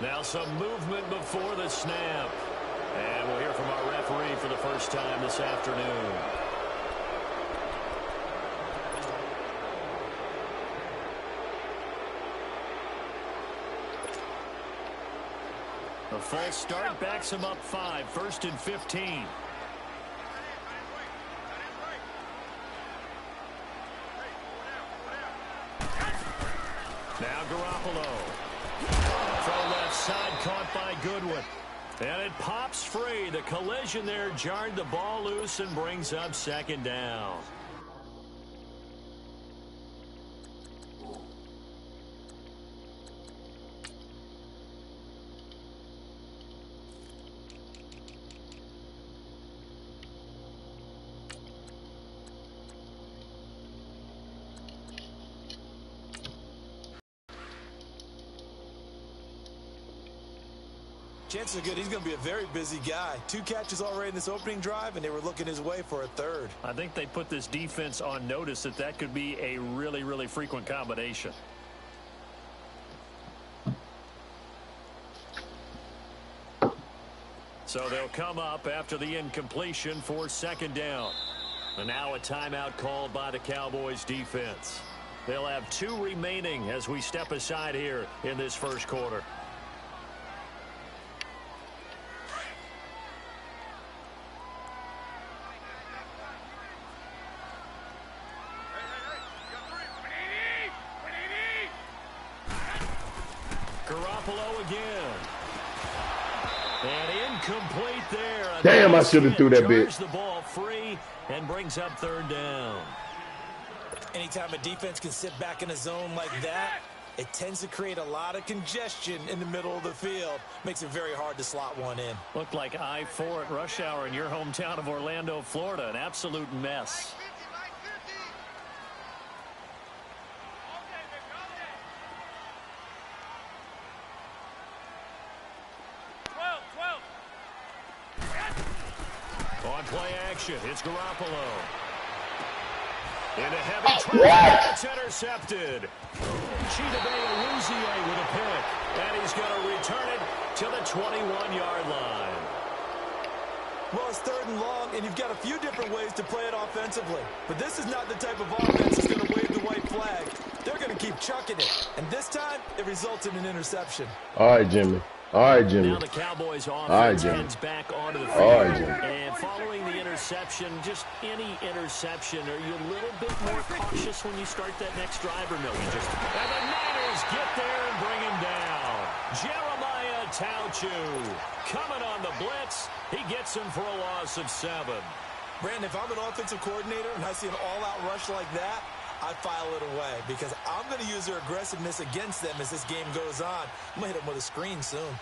Now some movement before the snap. And we'll hear from our referee for the first time this afternoon. The false start backs him up 5, 1st and 15. Now Garoppolo. Throw left side, caught by Goodwin. And it pops free. The collision there jarred the ball loose and brings up 2nd down. Chances are good he's going to be a very busy guy. 2 catches already in this opening drive, and they were looking his way for a 3rd. I think they put this defense on notice that that could be a really, really frequent combination. So they'll come up after the incompletion for 2nd down. And now a timeout called by the Cowboys defense. They'll have 2 remaining as we step aside here in this 1st quarter. Garoppolo again. And incomplete there. Damn, I should have threw that bit. The ball free and brings up 3rd down. Anytime a defense can sit back in a zone like that, It tends to create a lot of congestion in the middle of the field. Makes it very hard to slot one in. Looked like I-4 at rush hour in your hometown of Orlando, Florida. An absolute mess. On play action, it's Garoppolo. Into heavy traffic, it's intercepted. Chidobe Awuzie with a pick. And he's going to return it to the 21-yard line. Well, it's 3rd and long, and you've got a few different ways to play it offensively. But this is not the type of offense that's going to wave the white flag. They're going to keep chucking it. And this time, it results in an interception. All right, Jimmy. All right, Jimmy. Now the Cowboys offense heads back onto the field. All right, Jimmy. And following the interception, just any interception, are you a little bit more cautious when you start that next drive, or no? And the Niners get there and bring him down. Jeremiah Tauchu coming on the blitz. He gets him for a loss of 7. Brandon, if I'm an offensive coordinator and I see an all-out rush like that, I file it away because I'm going to use their aggressiveness against them as this game goes on. I'm going to hit them with a screen soon.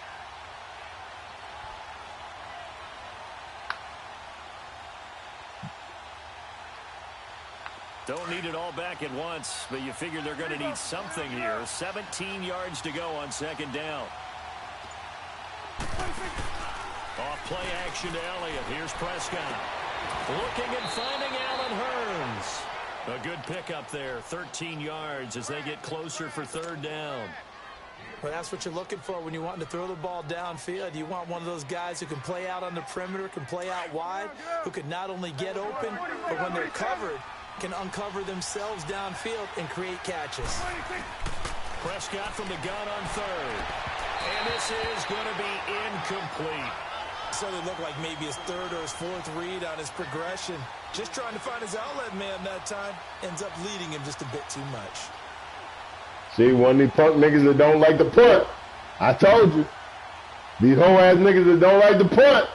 Don't need it all back at once, but you figure they're going to need something here. 17 yards to go on 2nd down. Off play action to Elliott. Here's Prescott. Looking and finding Allen Hurns. A good pickup there, 13 yards as they get closer for 3rd down. Well, that's what you're looking for when you want to throw the ball downfield. You want one of those guys who can play out on the perimeter, can play out wide, who can not only get open, but when they're covered, can uncover themselves downfield and create catches. Prescott from the gun on 3rd. And this is going to be incomplete. So they look like maybe his 3rd or his 4th read on his progression. Just trying to find his outlet man that time. Ends up leading him just a bit too much. See, one of these punk niggas that don't like to punt. I told you. These hoe-ass niggas that don't like to punt.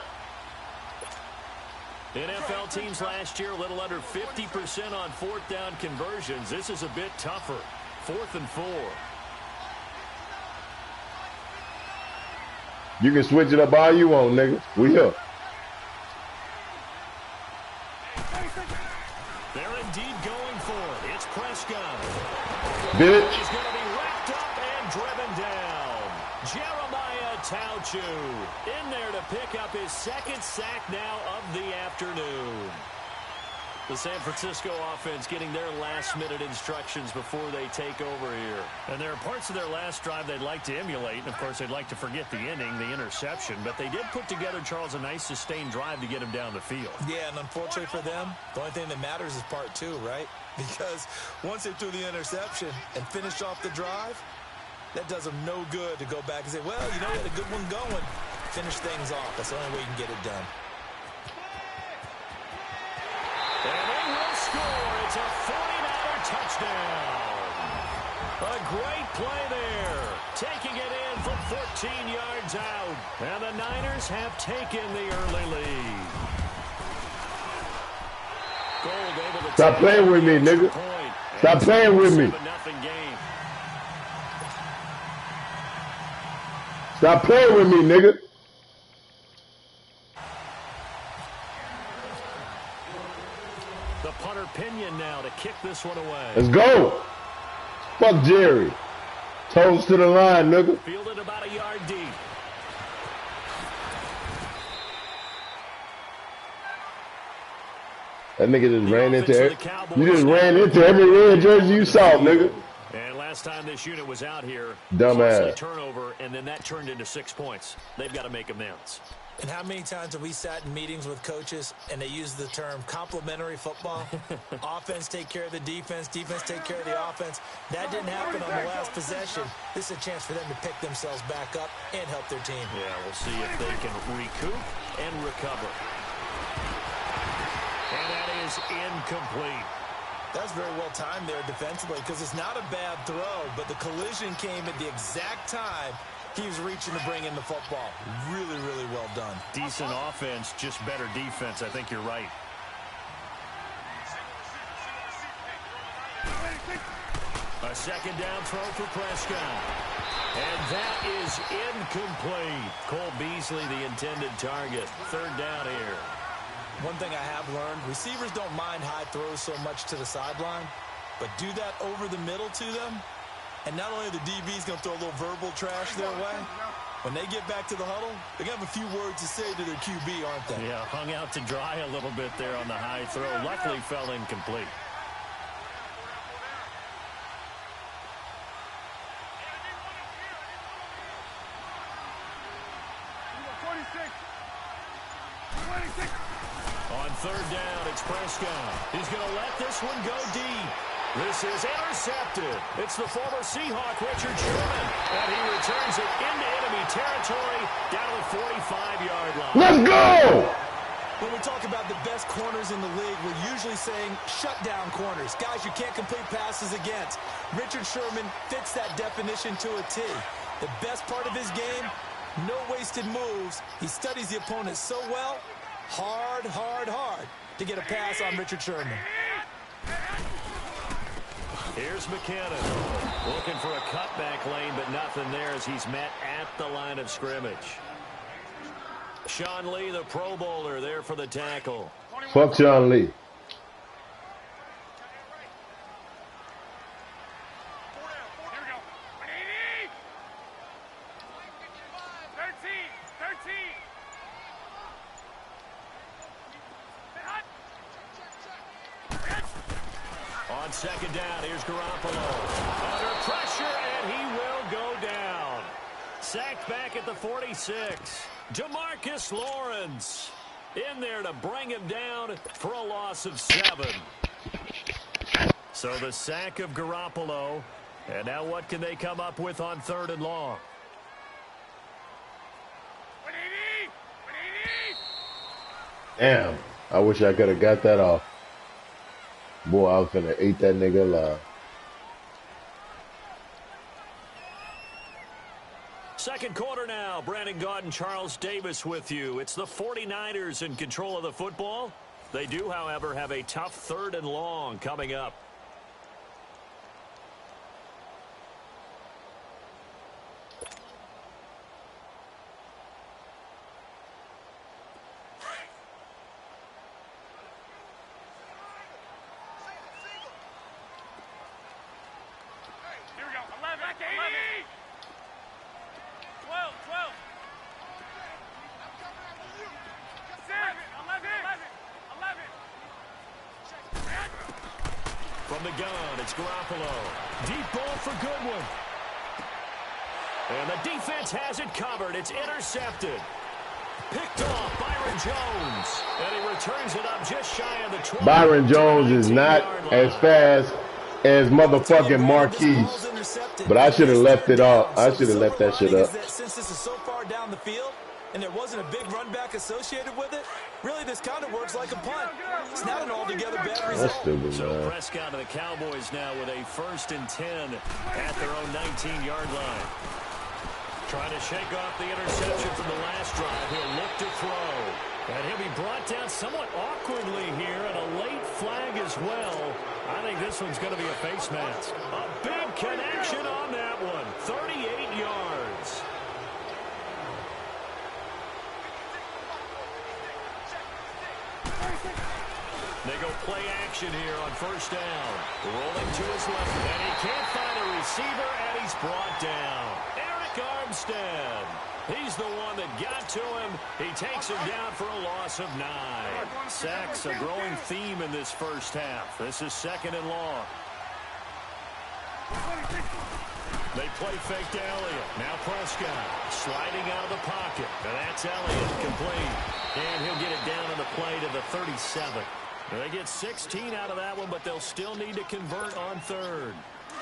NFL teams last year a little under 50% on 4th down conversions. This is a bit tougher. 4th and 4. You can switch it up all you want, nigga. We here. They're indeed going for it. It's Prescott. Bitch. He's going to be wrapped up and driven down. Jeremiah Tauchu in there to pick up his 2nd sack now of the afternoon. The San Francisco offense getting their last-minute instructions before they take over here. And there are parts of their last drive they'd like to emulate. And, of course, they'd like to forget the inning, the interception. But they did put together, Charles, a nice sustained drive to get him down the field. Yeah, and unfortunately for them, the only thing that matters is part 2, right? Because once they threw the interception and finished off the drive, that does them no good to go back and say, well, you know, we had a good one going. Finish things off. That's the only way you can get it done. And they will score. It's a 49er touchdown. A great play there. Taking it in from 14 yards out. And the Niners have taken the early lead. Gold able to Stop playing with me, nigga. Stop playing with me. Game. Stop playing with me, nigga. The punter Pinion now to kick this one away. Let's go. Fuck Jerry. Toes to the line, nigga. Fielded about a yard deep. That nigga just ran into you just ran into every red jersey you saw, nigga. And last time this unit was out here, dumbass turnover, and then that turned into 6 points. They've got to make amends. And how many times have we sat in meetings with coaches and they use the term complementary football? Offense take care of the defense, defense take care of the offense. That didn't happen on the last possession. This is a chance for them to pick themselves back up and help their team. Yeah, we'll see if they can recoup and recover. And that is incomplete. That's very well timed there defensively because it's not a bad throw, but the collision came at the exact time he was reaching to bring in the football. Really, really well done. Decent offense, just better defense. I think you're right. A second down throw for Prescott. And that is incomplete. Cole Beasley, the intended target. Third down here. One thing I have learned, receivers don't mind high throws so much to the sideline, but do that over the middle to them, and not only are the DBs going to throw a little verbal trash their way, when they get back to the huddle, they're going to have a few words to say to their QB, aren't they? Yeah, hung out to dry a little bit there on the high throw. Luckily fell incomplete. On third down, it's Prescott. He's going to let this one go deep. This is intercepted. It's the former Seahawk, Richard Sherman. And he returns it into enemy territory down to the 45-yard line. Let's go! When we talk about the best corners in the league, we're usually saying shutdown corners, guys you can't complete passes against. Richard Sherman fits that definition to a T. The best part of his game, no wasted moves. He studies the opponent so well, hard to get a pass on Richard Sherman. Here's McKinnon looking for a cutback lane, but nothing there as he's met at the line of scrimmage. Sean Lee, the Pro Bowler, there for the tackle. Fuck Sean Lee. On second down, here's Garoppolo. Under pressure, and he will go down. Sacked back at the 46. DeMarcus Lawrence in there to bring him down for a loss of 7. So the sack of Garoppolo. And now what can they come up with on third and long? Damn. I wish I could have got that off. Boy, I was finna eat that nigga alive. Second quarter now. Brandon Gaudin, Charles Davis with you. It's the 49ers in control of the football. They do, however, have a tough third and long coming up. From the gun, it's Garoppolo. Deep ball for Goodwin. And the defense has it covered. It's intercepted. Picked off Byron Jones. And he returns it up just shy of the 20. Byron Jones is not as fast as motherfucking Marquise. But I should have left it off. I should have left that shit up. Since this is so far down the field, and there wasn't a big run back associated with it, really this kind of works like a punt. It's not an altogether bad result. So Prescott and the Cowboys now with a 1st and 10 at their own 19-yard line. Trying to shake off the interception from the last drive. He'll look to throw. And he'll be brought down somewhat awkwardly here, and a late flag as well. I think this one's going to be a face mask. A big connection on that one. 38 yards. They go play action here on 1st down. Rolling to his left, and he can't find a receiver, and he's brought down. Eric Armstead. He's the one that got to him. He takes him down for a loss of 9. Sacks, a growing theme in this first half. This is 2nd and long. They play fake to Elliott. Now Prescott sliding out of the pocket. And that's Elliott complete. And he'll get it down on the play to the 37. They get 16 out of that one, but they'll still need to convert on 3rd.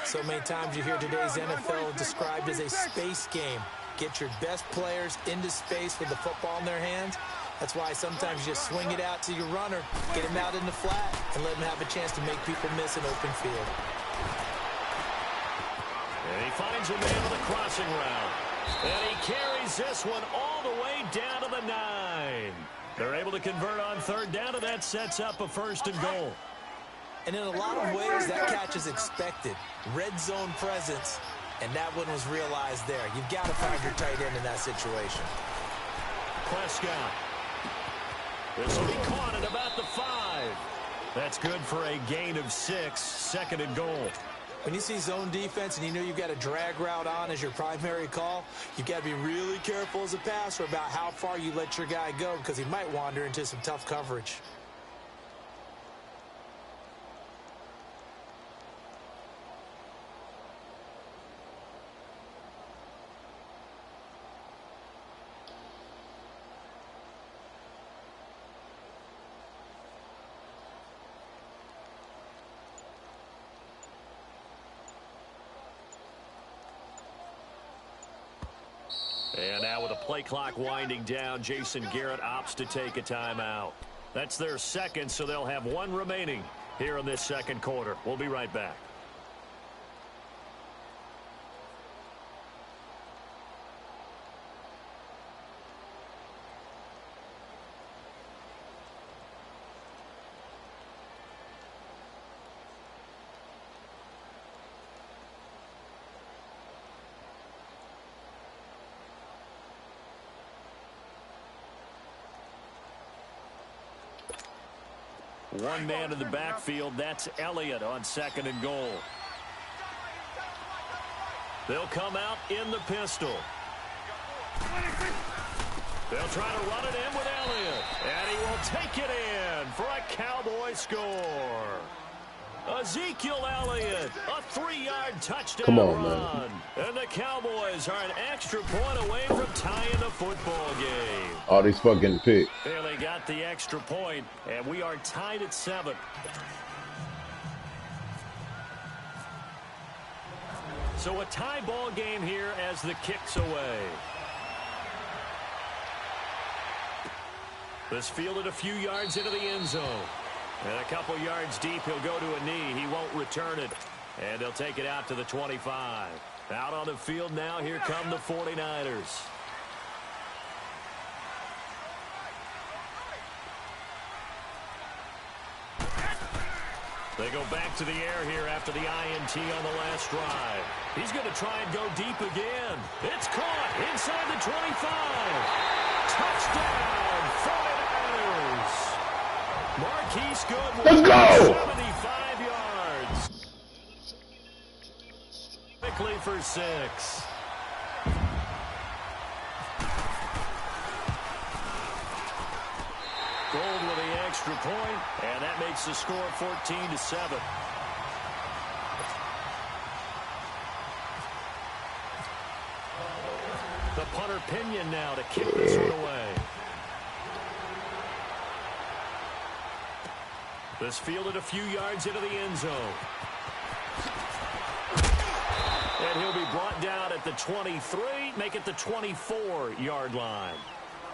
So many times you hear today's NFL described as a space game. Get your best players into space with the football in their hands. That's why sometimes you just swing it out to your runner, get him out in the flat, and let him have a chance to make people miss an open field. And he finds a man on the crossing route. And he carries this one all the way down to the 9. They're able to convert on 3rd down, and that sets up a 1st and goal. And in a lot of ways, that catch is expected. Red zone presence, and that one was realized there. You've got to find your tight end in that situation. Prescott. This will be caught at about the 5. That's good for a gain of 6, 2nd and goal. When you see zone defense and you know you've got a drag route on as your primary call, you've got to be really careful as a passer about how far you let your guy go because he might wander into some tough coverage. And now with the play clock winding down, Jason Garrett opts to take a timeout. That's their 2nd, so they'll have 1 remaining here in this 2nd quarter. We'll be right back. One man in the backfield. That's Elliott on 2nd and goal. They'll come out in the pistol. They'll try to run it in with Elliott. And he will take it in for a Cowboy score. Ezekiel Elliott, a 3-yard touchdown run. Man. And the Cowboys are an extra point away from tying the football game. All these fucking picks. They got the extra point, and we are tied at 7. So a tie ball game here as the kick's away. This fielded a few yards into the end zone. And a couple yards deep, he'll go to a knee. He won't return it. And they'll take it out to the 25. Out on the field now, here come the 49ers. They go back to the air here after the INT on the last drive. He's going to try and go deep again. It's caught inside the 25. Touchdown, 49ers. Marquise Goodwin, let's go! 75 yards. Quickly for 6. Gold with the extra point, and that makes the score 14-7. The punter Pinion now to kick this one away. This fielded a few yards into the end zone. And he'll be brought down at the 23, make it the 24-yard line.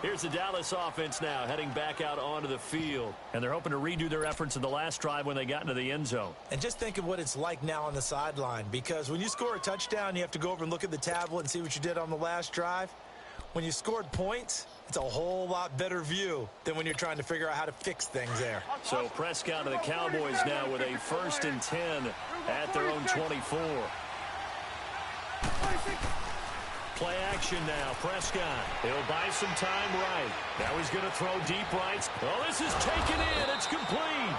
Here's the Dallas offense now heading back out onto the field. And they're hoping to redo their efforts in the last drive when they got into the end zone. And just think of what it's like now on the sideline, because when you score a touchdown, you have to go over and look at the tablet and see what you did on the last drive. When you scored points, it's a whole lot better view than when you're trying to figure out how to fix things there. So Prescott and the Cowboys now with a 1st and 10 at their own 24. Play action now. Prescott. He'll buy some time right. Now he's going to throw deep right. Oh, this is taken in. It's complete.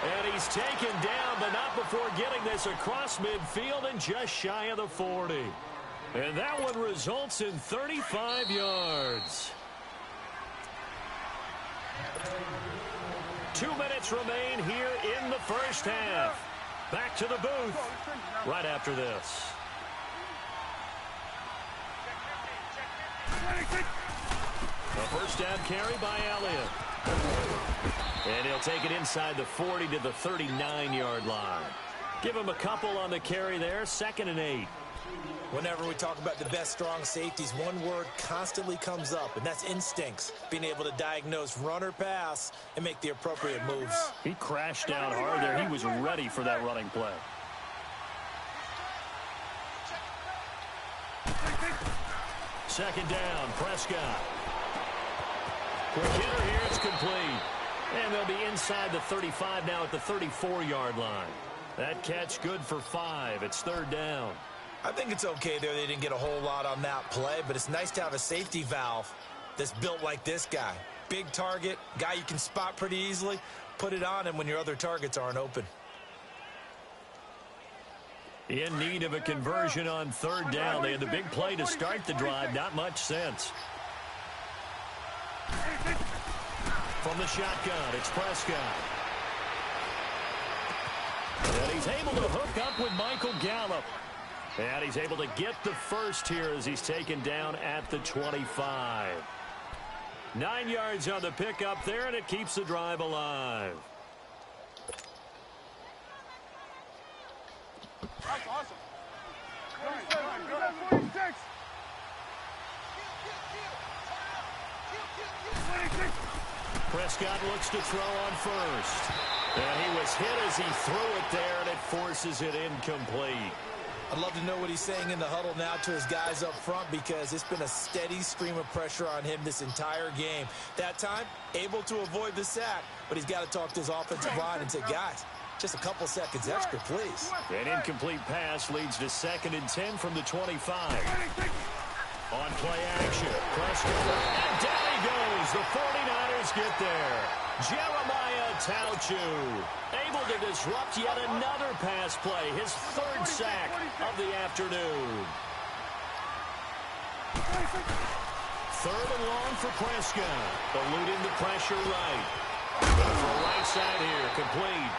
And he's taken down, but not before getting this across midfield and just shy of the 40. And that one results in 35 yards. 2 minutes remain here in the first half. Back to the booth right after this. A first down carry by Elliott. And he'll take it inside the 40 to the 39-yard line. Give him a couple on the carry there. 2nd and 8. Whenever we talk about the best strong safeties, one word constantly comes up, and that's instincts. Being able to diagnose run or pass and make the appropriate moves. He crashed down hard there. He was ready for that running play. Second down, Prescott. Quick hitter here, it's complete. And they'll be inside the 35 now at the 34-yard line. That catch good for 5. It's third down. I think it's okay there. They didn't get a whole lot on that play, but it's nice to have a safety valve that's built like this guy. Big target, guy you can spot pretty easily. Put it on him when your other targets aren't open. In need of a conversion on third down. They had the big play to start the drive. Not much sense. From the shotgun, it's Prescott. And he's able to hook up with Michael Gallup. And he's able to get the first here as he's taken down at the 25. 9 yards on the pickup there, and it keeps the drive alive. That's awesome. 46. Prescott looks to throw on first. And he was hit as he threw it there, and it forces it incomplete. I'd love to know what he's saying in the huddle now to his guys up front, because it's been a steady stream of pressure on him this entire game. That time, able to avoid the sack, but he's got to talk to his offensive line and say, guys, just a couple seconds extra, please. An incomplete pass leads to 2nd and 10 from the 25. On play action, Prescott, and down he goes. The 49ers get there. Jeremiah Tauchu able to disrupt yet another pass play, his 3rd sack of the afternoon. 3rd and long for Prescott, eluding the pressure right. For right side here, complete.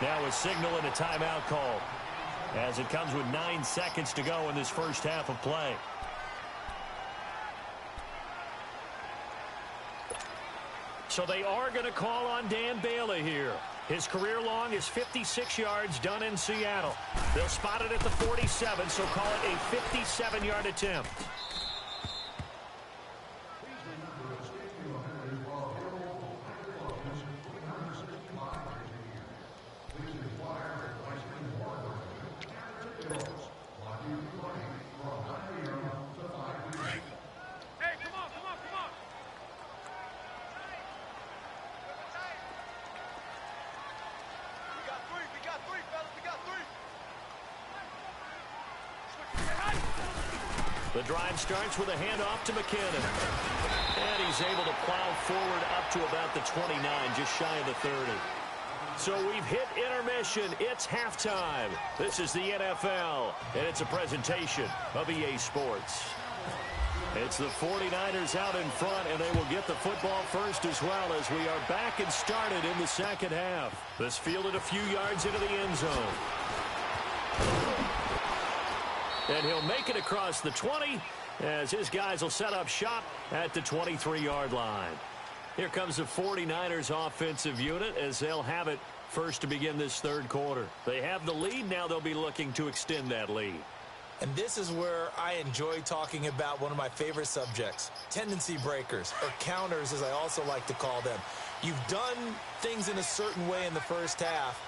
Now a signal and a timeout call as it comes with 9 seconds to go in this first half of play. So they are going to call on Dan Bailey here. His career long is 56 yards done in Seattle. They'll spot it at the 47, so call it a 57-yard attempt. The drive starts with a handoff to McKinnon. And he's able to plow forward up to about the 29, just shy of the 30. So we've hit intermission. It's halftime. This is the NFL, and it's a presentation of EA Sports. It's the 49ers out in front, and they will get the football first as well as we are back and started in the second half. This fielded a few yards into the end zone. And he'll make it across the 20 as his guys will set up shop at the 23-yard line. Here comes the 49ers offensive unit as they'll have it first to begin this third quarter. They have the lead. Now they'll be looking to extend that lead. And this is where I enjoy talking about one of my favorite subjects, tendency breakers, or counters as I also like to call them. You've done things in a certain way in the first half,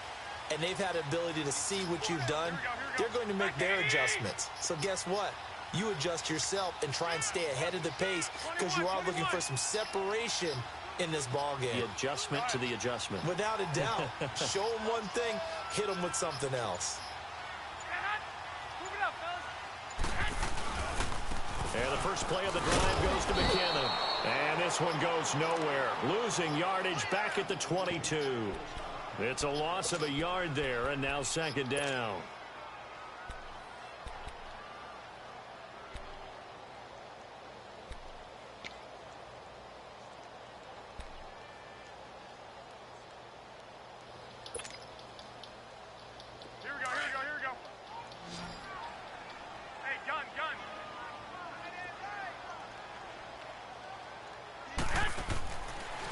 and they've had the ability to see what you've done. They're going to make their adjustments. So guess what? You adjust yourself and try and stay ahead of the pace because you are looking for some separation in this ball game. The adjustment to the adjustment. Without a doubt. Show them one thing, hit them with something else. And the first play of the drive goes to McKinnon. And this one goes nowhere. Losing yardage back at the 22. It's a loss of a yard there, and now second down. Here we go. Hey, gun.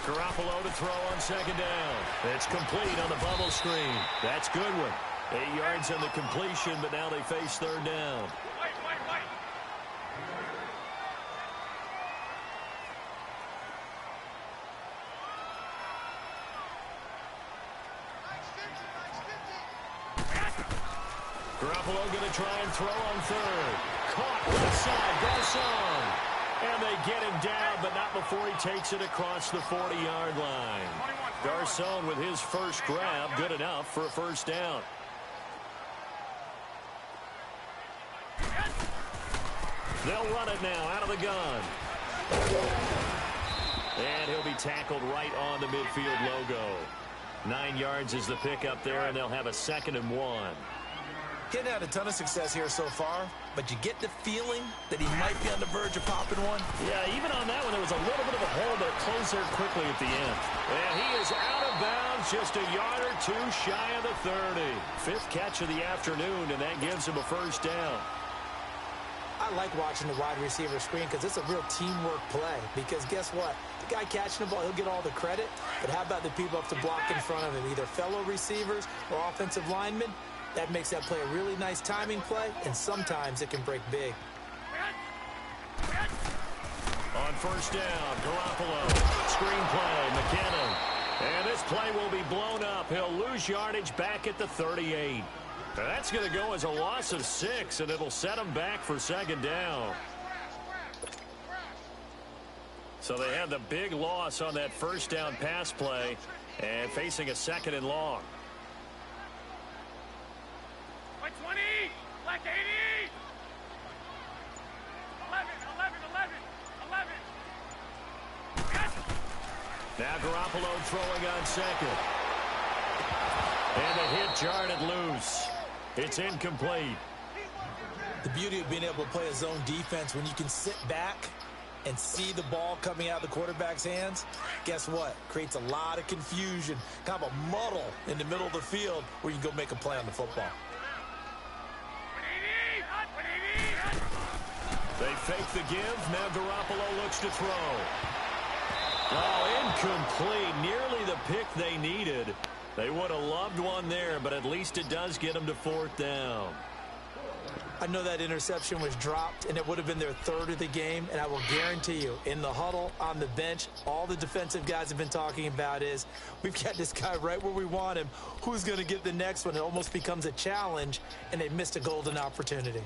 Garoppolo to throw on second down. It's complete on the bubble screen. That's good one. 8 yards on the completion, but now they face third down. Wait. Garoppolo going to try and throw on third. Caught left side, Garcon. And they get him down, but not before he takes it across the 40-yard line. Garcon with his first grab, good enough for a first down. They'll run it now out of the gun. And he'll be tackled right on the midfield logo. 9 yards is the pickup there, and they'll have a 2nd and 1. Getting had a ton of success here so far, but you get the feeling that he might be on the verge of popping one. Yeah, even on that one, there was a little bit of a hole, but it closed there quickly at the end. And he is out of bounds, just a yard or two shy of the 30. 5th catch of the afternoon, and that gives him a first down. I like watching the wide receiver screen because it's a real teamwork play. Because guess what? The guy catching the ball, he'll get all the credit. But how about the people up to block in front of him, either fellow receivers or offensive linemen? That makes that play a really nice timing play, and sometimes it can break big. On first down, Garoppolo. Screen play, McKinnon. And this play will be blown up. He'll lose yardage back at the 38. Now that's going to go as a loss of 6, and it'll set him back for 2nd down. So they had the big loss on that first down pass play and facing a 2nd and long. Like 20, like 80. 11. Yes. Now Garoppolo throwing on 2nd. And the hit jarred loose. It's incomplete. The beauty of being able to play a zone defense when you can sit back and see the ball coming out of the quarterback's hands, guess what? Creates a lot of confusion, kind of a muddle in the middle of the field where you can go make a play on the football. They fake the give. Now Garoppolo looks to throw. Oh, incomplete. Nearly the pick they needed. They would have loved one there, but at least it does get them to 4th down. I know that interception was dropped, and it would have been their 3rd of the game, and I will guarantee you, in the huddle, on the bench, all the defensive guys have been talking about is, we've got this guy right where we want him. Who's going to get the next one? It almost becomes a challenge, and they missed a golden opportunity.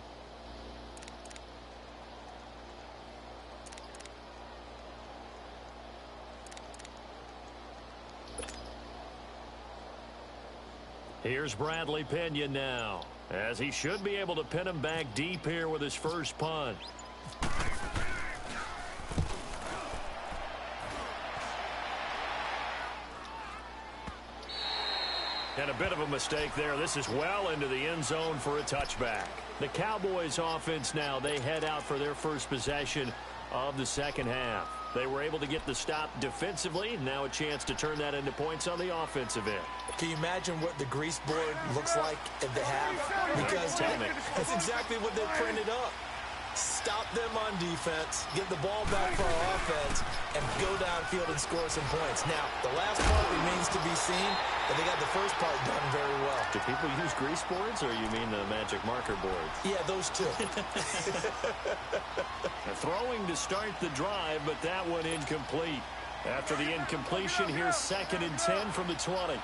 Here's Bradley Pinion now, as he should be able to pin him back deep here with his first punt. And a bit of a mistake there. This is well into the end zone for a touchback. The Cowboys offense now, they head out for their first possession of the 2nd half. They were able to get the stop defensively. Now a chance to turn that into points on the offensive end. Can you imagine what the grease board looks like at the half? Because that's exactly what they printed up. Stop them on defense, get the ball back for our offense, and go downfield and score some points. Now, the last part remains to be seen, but they got the first part done very well. Do people use grease boards, or you mean the magic marker boards? Yeah, those two. Throwing to start the drive, but that one incomplete. After the incompletion, here's 2nd and 10 from the 20.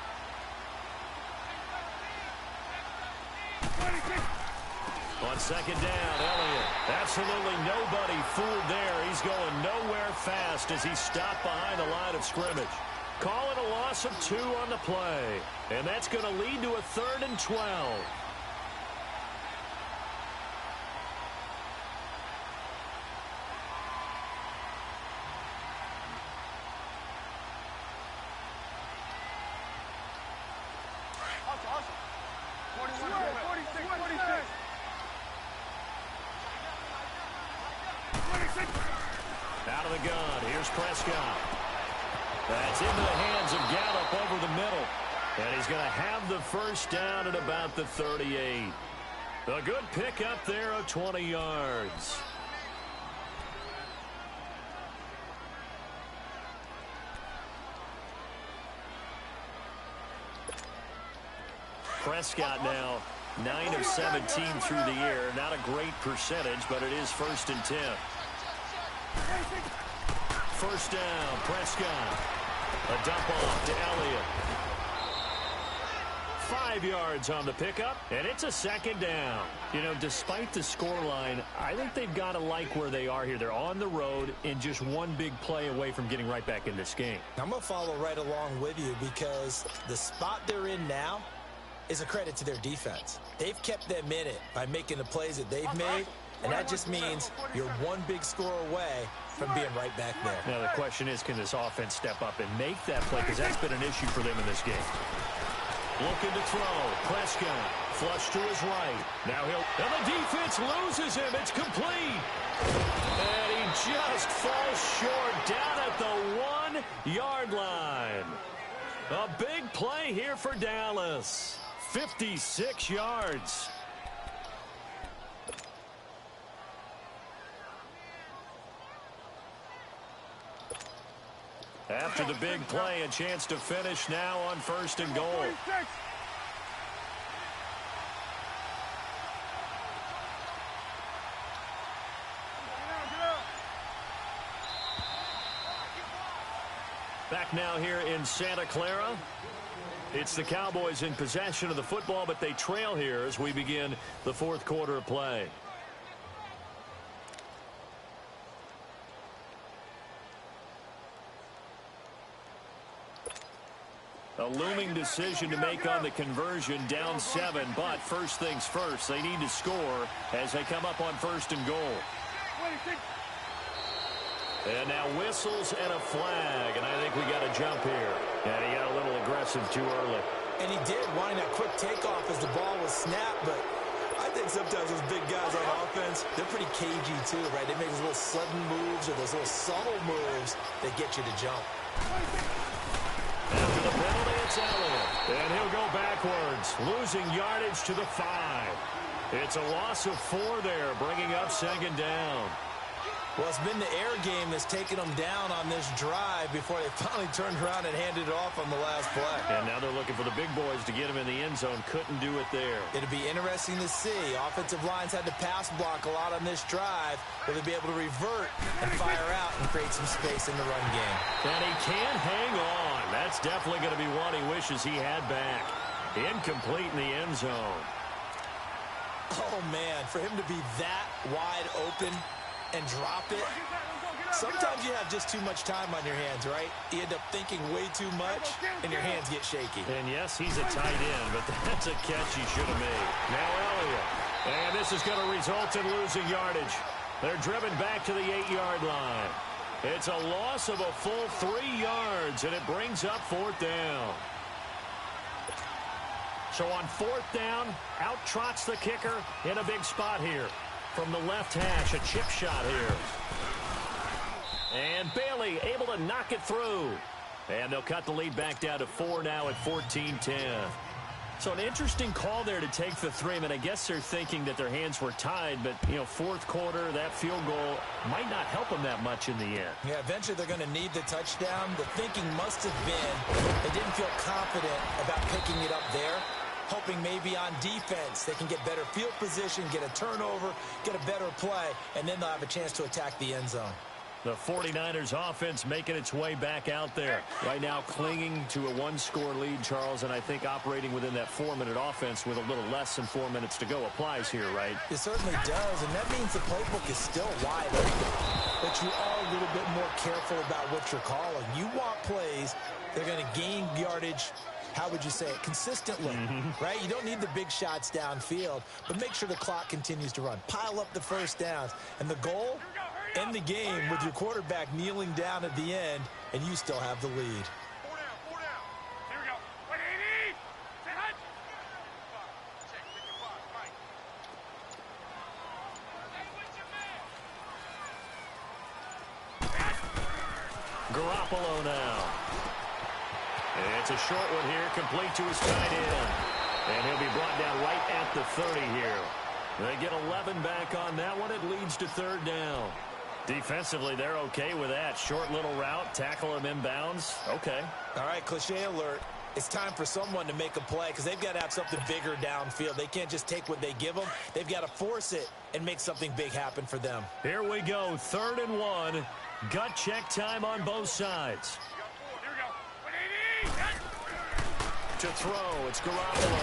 On 2nd down, Elliott. Absolutely nobody fooled there. He's going nowhere fast as he's stopped behind the line of scrimmage. Calling a loss of 2 on the play. And that's going to lead to a 3rd and 12. Out of the gun, here's Prescott. That's into the hands of Gallup over the middle. And he's going to have the first down at about the 38. A good pickup there of 20 yards. Prescott now 9 of 17 through the air. Not a great percentage, but it is 1st and 10. First down, Prescott. A dump off to Elliott. 5 yards on the pickup, and it's a second down. You know, despite the scoreline, I think they've got to like where they are here. They're on the road and just one big play away from getting right back in this game. I'm going to follow right along with you because the spot they're in now is a credit to their defense. They've kept them in it by making the plays that they've made, and that just means you're one big score away from being right back there. Now the question is, can this offense step up and make that play? Because that's been an issue for them in this game. Looking to throw. Prescott. Flush to his right. Now and the defense loses him. It's complete. And he just falls short down at the 1-yard line. A big play here for Dallas. 56 yards. After the big play, a chance to finish now on 1st and goal. Back now here in Santa Clara. It's the Cowboys in possession of the football, but they trail here as we begin the 4th quarter of play. A looming decision to make on the conversion, down 7, but first things first, they need to score as they come up on 1st and goal. And now whistles and a flag, and I think we got a jump here. And he got a little aggressive too early. And he did, wanting that quick takeoff as the ball was snapped, but I think sometimes those big guys on offense, they're pretty cagey too, right? They make those little sudden moves or those little subtle moves that get you to jump. After the penalty, it's Elliott. And he'll go backwards, losing yardage to the 5. It's a loss of 4 there, bringing up 2nd down. Well, it's been the air game that's taken them down on this drive before they finally turned around and handed it off on the last play. And now they're looking for the big boys to get him in the end zone. Couldn't do it there. It'll be interesting to see. Offensive lines had to pass block a lot on this drive. Will they be able to revert and fire out and create some space in the run game? And he can't hang on. That's definitely going to be one he wishes he had back. Incomplete in the end zone. Oh, man, for him to be that wide open and drop it. Sometimes you have just too much time on your hands, right? You end up thinking way too much, and your hands get shaky. And yes, he's a tight end, but that's a catch he should have made. Now Elliott. And this is going to result in losing yardage. They're driven back to the 8-yard line. It's a loss of a full 3 yards, and it brings up 4th down. So on 4th down, out trots the kicker in a big spot here. From the left hash, a chip shot here. And Bailey able to knock it through. And they'll cut the lead back down to 4 now at 14-10. So an interesting call there to take the 3. I mean, I guess they're thinking that their hands were tied, but, you know, 4th quarter, that field goal might not help them that much in the end. Yeah, eventually they're going to need the touchdown. The thinking must have been they didn't feel confident about picking it up there, hoping maybe on defense they can get better field position, get a turnover, get a better play, and then they'll have a chance to attack the end zone. The 49ers offense making its way back out there. Right now clinging to a 1-score lead, Charles, and I think operating within that 4-minute offense with a little less than 4 minutes to go applies here, right? It certainly does, and that means the playbook is still wide open. But you are a little bit more careful about what you're calling. You want plays that are going to gain yardage, how would you say it, consistently, right? You don't need the big shots downfield, but make sure the clock continues to run. Pile up the first downs. And the goal, end the game with your quarterback kneeling down at the end, and you still have the lead. 4 down, 4 down. Here we go. 180. Say hut. Check, pick your block, right. Garoppolo now. It's a short one here, complete to his tight end. And he'll be brought down right at the 30 here. They get 11 back on that one. It leads to 3rd down. Defensively, they're okay with that. Short little route, tackle him inbounds. Okay. All right, cliche alert. It's time for someone to make a play because they've got to have something bigger downfield. They can't just take what they give them. They've got to force it and make something big happen for them. Here we go, 3rd and 1. Gut check time on both sides. to throw. It's Garoppolo.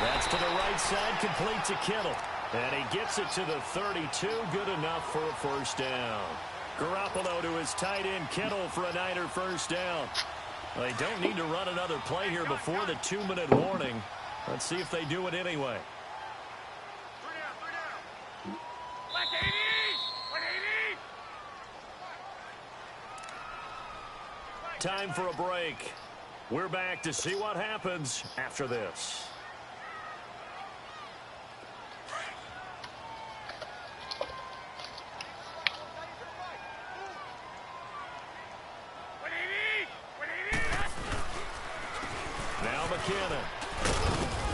That's to the right side, complete to Kittle. And he gets it to the 32, good enough for a first down. Garoppolo to his tight end, Kittle, for a Niner first down. They don't need to run another play here before the 2-minute warning. Let's see if they do it anyway. Black 80! Black 80! Time for a break. We're back to see what happens after this. Now McKinnon.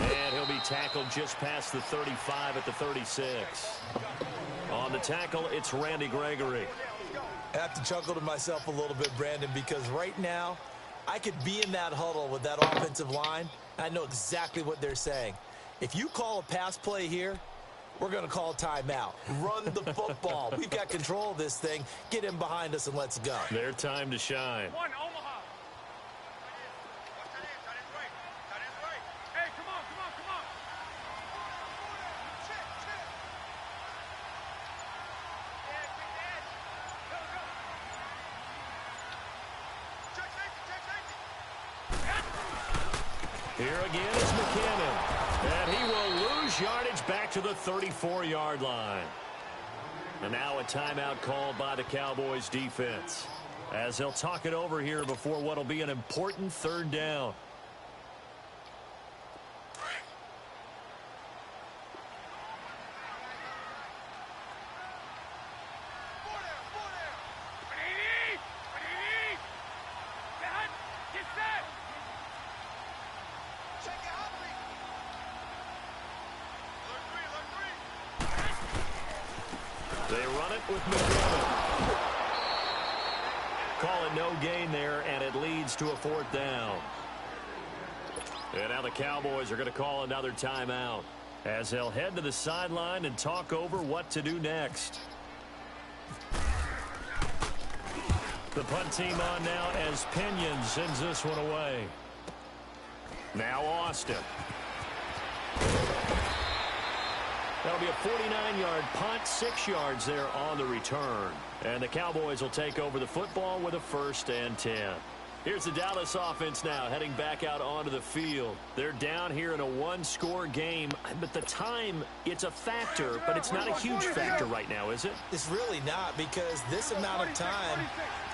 And he'll be tackled just past the 35 at the 36. On the tackle, it's Randy Gregory. I have to chuckle to myself a little bit, Brandon, because right now I could be in that huddle with that offensive line. I know exactly what they're saying. If you call a pass play here, we're going to call a timeout. Run the football. We've got control of this thing. Get him behind us and let's go. Their time to shine. One, Omaha. Hey, come on, come on, come on. Here again is McKinnon. And he will lose yardage back to the 34-yard line. And now a timeout called by the Cowboys defense, as they'll talk it over here before what will be an important third down. They run it with McKinnon. Call it no gain there, and it leads to a fourth down. And now the Cowboys are going to call another timeout, as they'll head to the sideline and talk over what to do next. The punt team on now as Pinion sends this one away. Now Austin. That'll be a 49-yard punt, 6 yards there on the return. And the Cowboys will take over the football with a 1st and 10. Here's the Dallas offense now heading back out onto the field. They're down here in a one-score game, but the time, it's a factor, but it's not a huge factor right now, is it? It's really not, because this amount of time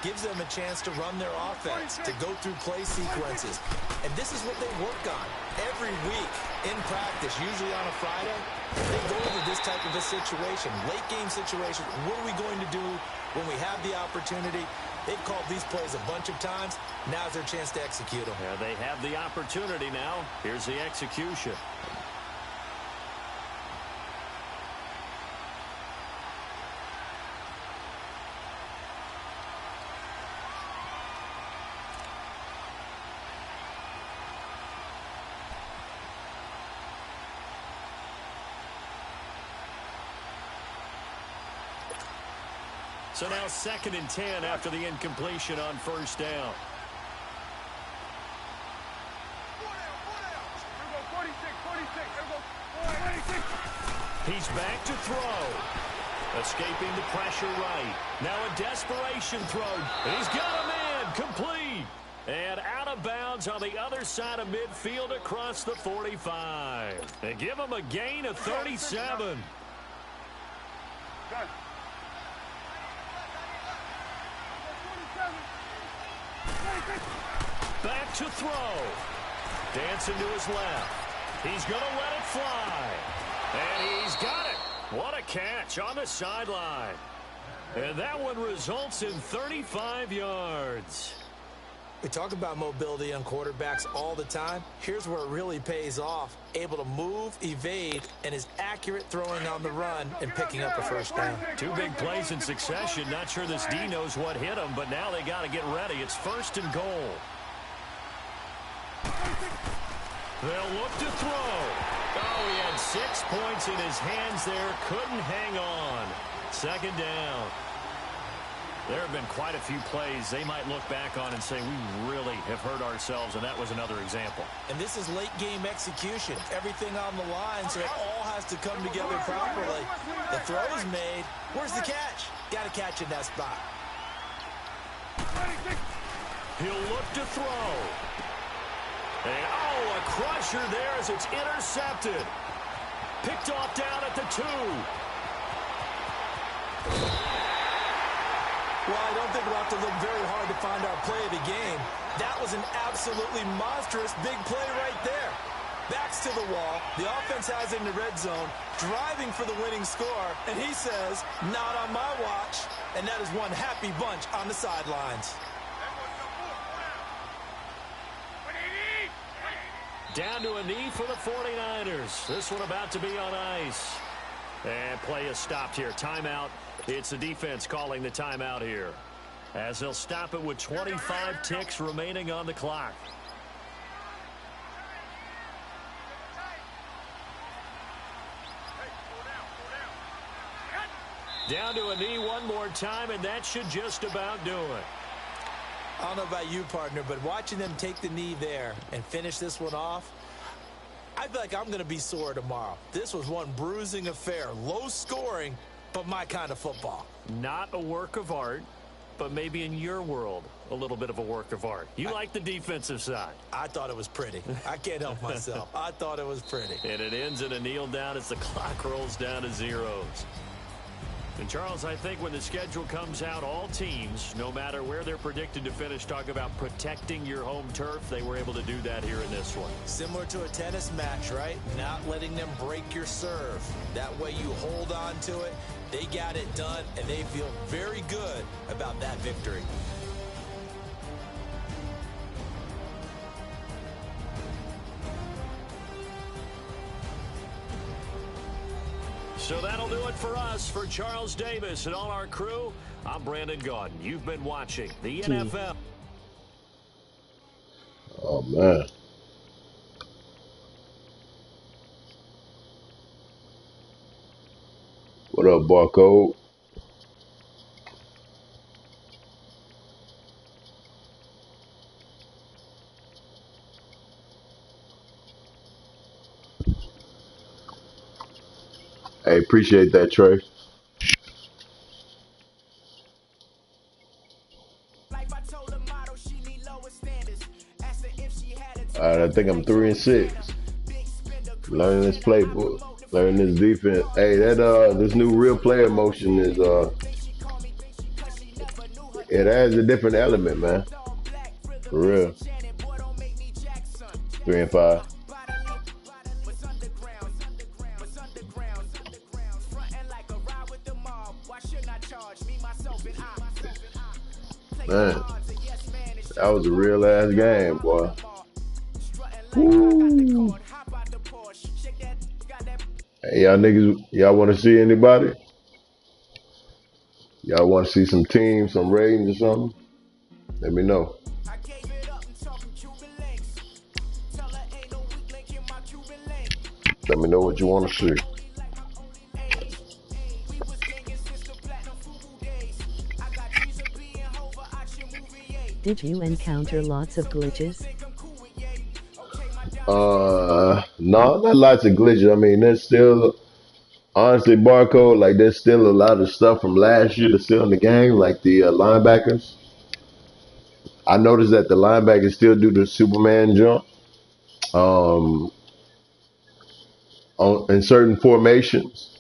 gives them a chance to run their offense, to go through play sequences. And this is what they work on every week in practice, usually on a Friday. They go over this type of a situation, late game situation. What are we going to do when we have the opportunity? They've called these plays a bunch of times. Now's their chance to execute them. Yeah, they have the opportunity now. Here's the execution. So now 2nd and 10 after the incompletion on 1st down. He's back to throw. Escaping the pressure right. Now a desperation throw. He's got a man. Complete. And out of bounds on the other side of midfield across the 45. They give him a gain of 37. Back to throw. Dancing to his left. He's going to let it fly. And he's got it. What a catch on the sideline. And that one results in 35 yards. We talk about mobility on quarterbacks all the time. Here's where it really pays off. Able to move, evade, and is accurate throwing on the run and picking up a 1st down. 2 big plays in succession. Not sure this D knows what hit him, but now they got to get ready. It's 1st and goal. They'll look to throw. Oh, he had 6 points in his hands there. Couldn't hang on. 2nd down. There have been quite a few plays they might look back on and say, we really have hurt ourselves, and that was another example. And this is late-game execution. Everything on the line, so it all has to come together properly. The throw is made. Where's the catch? Got to catch in that spot. He'll look to throw. And, oh, a crusher there as it's intercepted. Picked off down at the 2. Well, I don't think we'll have to look very hard to find our play of the game. That was an absolutely monstrous big play right there. Backs to the wall. The offense has it in the red zone, driving for the winning score. And he says, not on my watch. And that is one happy bunch on the sidelines. Down to a knee for the 49ers. This one about to be on ice. And play is stopped here. Timeout. It's the defense calling the timeout here, as they'll stop it with 25 ticks remaining on the clock. Down to a knee one more time, and that should just about do it. I don't know about you, partner, but watching them take the knee there and finish this one off, I feel like I'm going to be sore tomorrow. This was one bruising affair. Low scoring, but my kind of football. Not a work of art, but maybe in your world, a little bit of a work of art. You like the defensive side. I thought it was pretty. I can't help myself. I thought it was pretty. And it ends in a kneel down as the clock rolls down to zeros. And, Charles, I think when the schedule comes out, all teams, no matter where they're predicted to finish, talk about protecting your home turf. They were able to do that here in this one. Similar to a tennis match, right? Not letting them break your serve. That way you hold on to it. They got it done, and they feel very good about that victory. So that'll do it for us. For Charles Davis and all our crew, I'm Brandon Gaudin. You've been watching the NFL. Oh, man. What up, Barcode? Hey, appreciate that, Trey. All right, I think I'm 3-6. Learning this playbook, learning this defense. Hey, that this new real player motion is it adds a different element, man. For real. 3-5. Man, that was a real ass game, boy. Woo. Hey, y'all niggas, y'all want to see anybody? Y'all want to see some teams, some ratings or something? Let me know. Let me know what you want to see. Did you encounter lots of glitches? No, not lots of glitches. I mean, there's still, honestly, Barcode, like, there's still a lot of stuff from last year that's still in the game, like the linebackers. I noticed that the linebackers still do the Superman jump. In certain formations,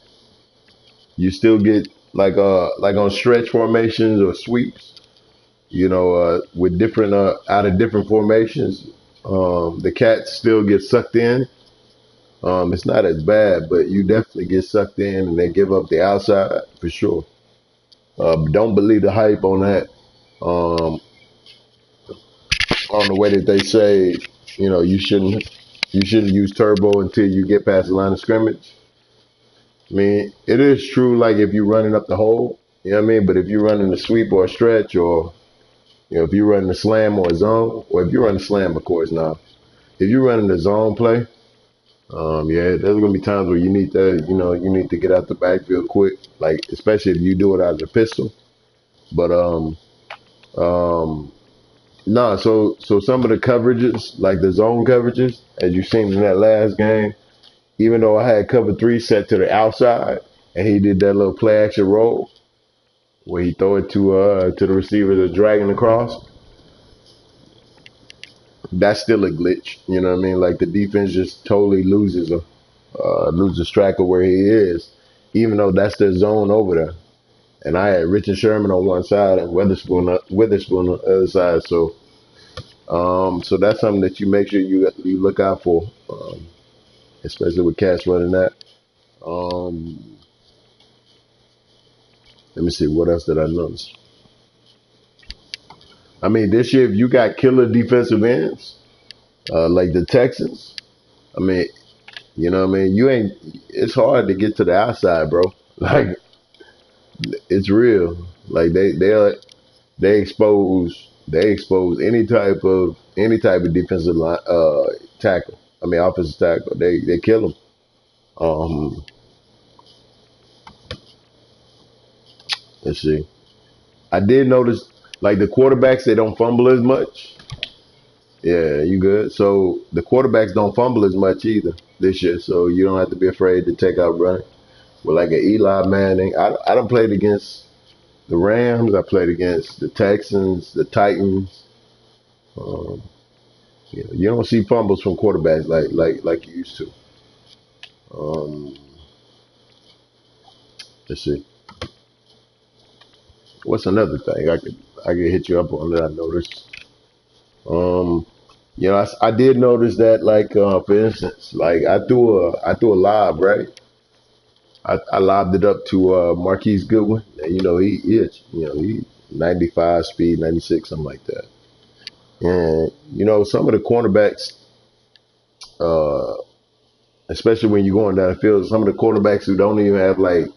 you still get, like on stretch formations or sweeps, you know, with different, out of different formations, the cats still get sucked in. It's not as bad, but you definitely get sucked in and they give up the outside for sure. Don't believe the hype on that. On the way that they say, you know, you shouldn't use turbo until you get past the line of scrimmage. I mean, it is true, like, if you're running up the hole, you know what I mean? But if you're running a sweep or a stretch, or, you know, if you're running a slam or a zone, or if you're running a slam, of course, now. If you're running a zone play, yeah, there's going to be times where you need to, you know, you need to get out the backfield quick, like, especially if you do it out of the pistol. But nah. So some of the coverages, like the zone coverages, as you seen in that last game, even though I had cover 3 set to the outside, and he did that little play action roll where he throw it to the receiver that's dragging across. That's still a glitch. You know what I mean? Like the defense just totally loses track of where he is, even though that's their zone over there. And I had Richard Sherman on one side and Witherspoon on the other side. So that's something that you make sure you look out for, especially with cats running that. Um, Let me see, what else did I notice? I mean, this year if you got killer defensive ends, like the Texans, I mean, you know what I mean? It's hard to get to the outside, bro. Like, it's real. Like they expose any type of defensive line, tackle. I mean, offensive tackle. They kill them. Um, let's see. I did notice, like the quarterbacks, they don't fumble as much. Yeah, you good. So the quarterbacks don't fumble as much either this year. So you don't have to be afraid to take out running. With like an Eli Manning, I don't played against the Rams. I played against the Texans, the Titans. Um, you don't see fumbles from quarterbacks like you used to. Um, let's see. What's another thing I could hit you up on that I noticed? Um, I did notice that, like, for instance, like I threw a lob, right? I lobbed it up to Marquise Goodwin, and he 95 speed, 96, something like that. And some of the cornerbacks, uh, especially when you're going down the field, some of the quarterbacks who don't even have like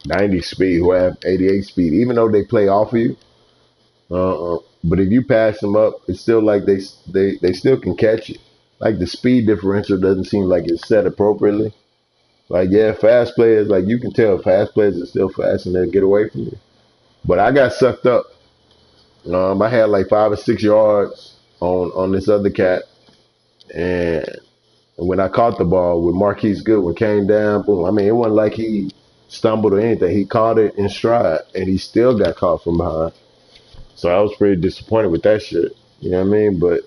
90 speed, who have 88 speed, even though they play off of you. But if you pass them up, it's still like they still can catch you. Like the speed differential doesn't seem like it's set appropriately. Like, yeah, fast players, like you can tell fast players are still fast and they'll get away from you. But I got sucked up. I had like 5 or 6 yards on this other cat, and when I caught the ball with Marquise Goodwin came down, boom. I mean, it wasn't like he stumbled or anything. He caught it in stride, and he still got caught from behind. So I was pretty disappointed with that shit. You know what I mean? But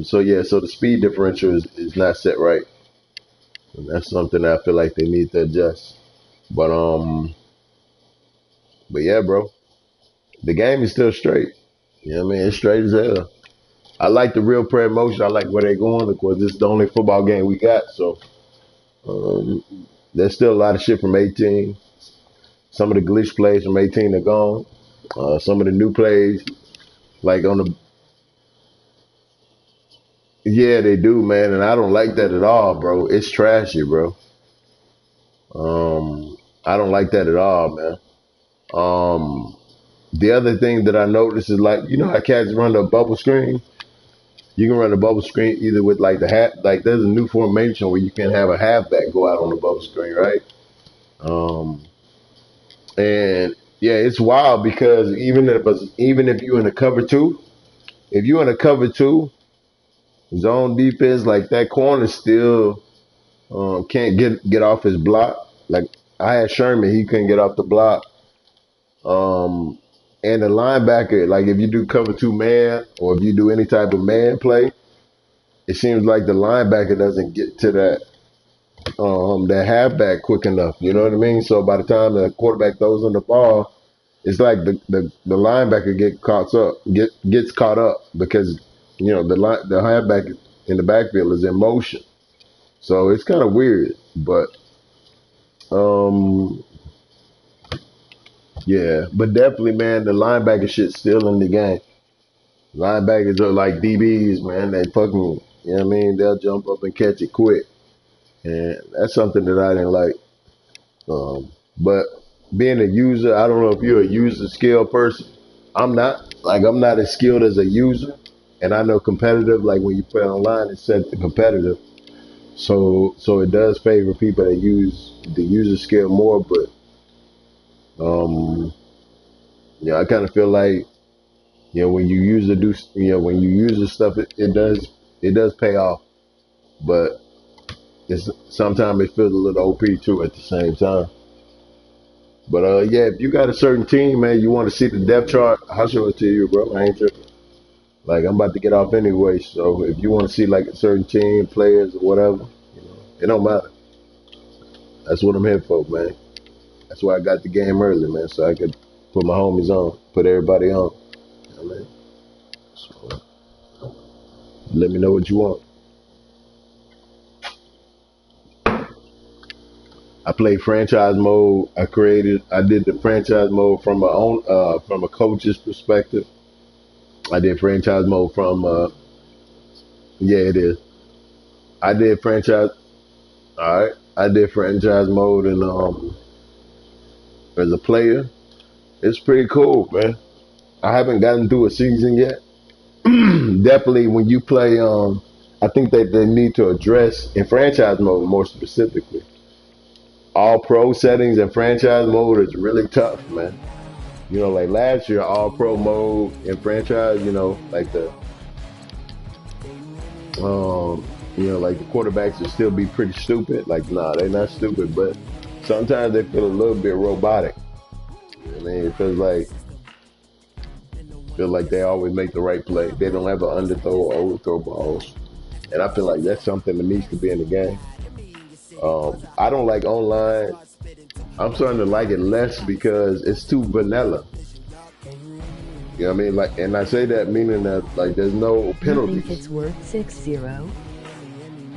so yeah, so the speed differential is not set right, and that's something that I feel like they need to adjust. But but yeah, bro, the game is still straight. You know what I mean? It's straight as hell. I like the real prayer motion. I like where they're going. Of course, this is the only football game we got, so um, there's still a lot of shit from 18. Some of the glitch plays from 18 are gone. Some of the new plays, like on the yeah, they do, man, and I don't like that at all, bro. It's trashy, bro. I don't like that at all, man. The other thing that I noticed is, like, how cats run the bubble screen. You can run a bubble screen either with like the half, like there's a new formation where you can have a halfback go out on the bubble screen, right? Um, and yeah, it's wild because even if you're in a cover two, if you're in a cover two zone defense, like that corner still can't get off his block. Like I had Sherman, he couldn't get off the block. Um, and the linebacker, like if you do cover two man or if you do any type of man play, it seems like the linebacker doesn't get to that halfback quick enough. You know what I mean? So by the time the quarterback throws on the ball, it's like the linebacker gets caught up because the halfback in the backfield is in motion. So it's kind of weird, but um yeah, but definitely, man, the linebacker shit's still in the game. Linebackers are like DBs, man. They fucking, you know what I mean? They'll jump up and catch it quick. And that's something that I didn't like. But being a user, I don't know if you're a user skill person. I'm not. Like, I'm not as skilled as a user. And I know competitive, like when you play online, it's set to competitive. So it does favor people that use the user skill more. But Yeah, I kind of feel like, when you use when you use the stuff, it does pay off, but sometimes it feels a little OP too at the same time. But yeah, if you got a certain team, man, you want to see the depth chart, I'll show it to you, bro. I ain't tripping. Like, I'm about to get off anyway, so if you want to see like a certain team, players or whatever, it don't matter. That's what I'm here for, man. That's why I got the game early, man, so I could put my homies on, put everybody on. You know what I mean? So let me know what you want. I played franchise mode. I did the franchise mode from my own, from a coach's perspective. I did franchise mode from, yeah, it is. I did franchise, all right. I did franchise mode and as a player. It's pretty cool, man. I haven't gotten through a season yet. Definitely when you play, I think that they need to address in franchise mode more specifically. All pro settings and franchise mode is really tough, man. Like last year, all pro mode and franchise, like like the quarterbacks will still be pretty stupid. Like, nah, they're not stupid, but sometimes they feel a little bit robotic. You know what I mean? It feel like they always make the right play. They don't ever underthrow or overthrow balls. And I feel like that's something that needs to be in the game. I don't like online. I'm starting to like it less because it's too vanilla. You know what I mean? Like, and I say that meaning that like there's no penalties. You think it's worth 6-0?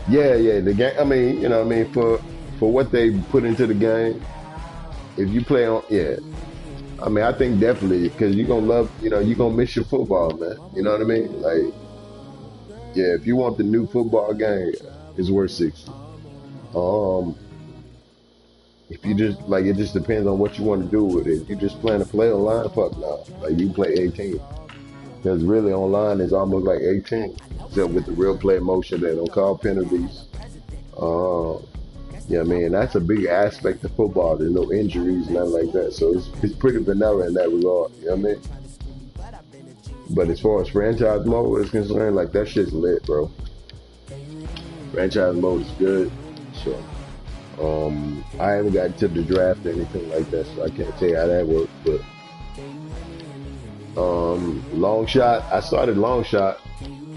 Yeah, the game. I mean, for what they put into the game. If you play on, yeah. I mean, I think definitely because you're gonna love, you're gonna miss your football, man. You know what I mean? Like, yeah, if you want the new football game, it's worth 60. If you just like, it just depends on what you want to do with it. If you just plan to play online, fuck no. Like, you play 18. Because really online is almost like 18. Except with the real play motion, they don't call penalties. Yeah, man, that's a big aspect of football. There's no injuries, nothing like that. So it's pretty vanilla in that regard. You know what I mean? But as far as franchise mode is concerned, like, that shit's lit, bro. Franchise mode is good. So, I haven't gotten to the draft or anything like that, so I can't tell you how that works. But, long shot, I started long shot.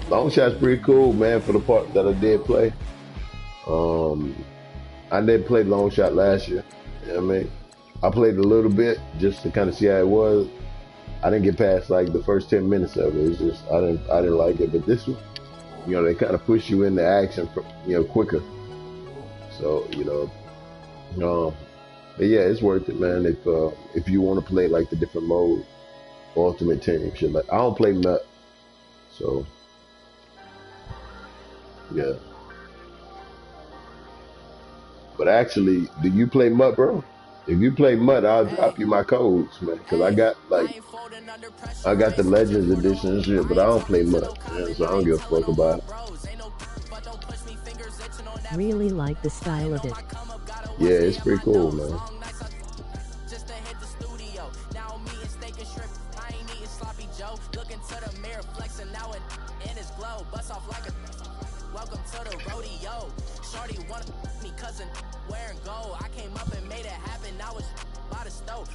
Long shot's pretty cool, man, for the part that I did play. I did play long shot last year. You know what I mean? I played a little bit just to kind of see how it was. I didn't get past like the first 10 minutes of it. It's just I didn't like it. But this one, they kind of push you into action, quicker. So but yeah, it's worth it, man. If you want to play like the different mode, ultimate team shit. Like, I don't play nut, so yeah. But actually, do you play MUT, bro? If you play MUT, I'll drop you my codes, man. Cause I got the Legends edition and shit, but I don't play MUT, man, so I don't give a fuck about it. Really like the style of it. Yeah, it's pretty cool, man.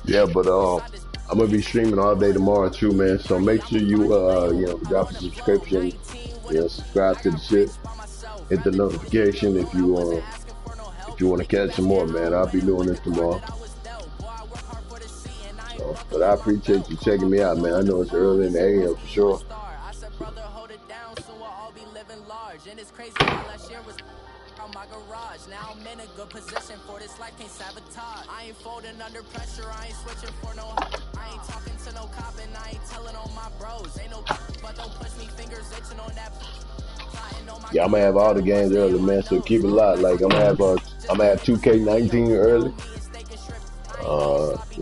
Yeah, but I'm gonna be streaming all day tomorrow too, man. So make sure you drop a subscription, subscribe to the shit, hit the notification if you want to catch some more, man. I'll be doing this tomorrow. So, but I appreciate you checking me out, man. I know it's early in the AM for sure. My garage. Now I'm in a good position for this life, can't sabotage. I ain't folding under pressure, I ain't switching for no. I ain't talking to no cop and I ain't telling on my bros. Ain't no but don't push me, fingers itching on that. Yeah, I'm gonna have all the games early, man. So keep it locked. Like, I'm gonna have 2K19 early.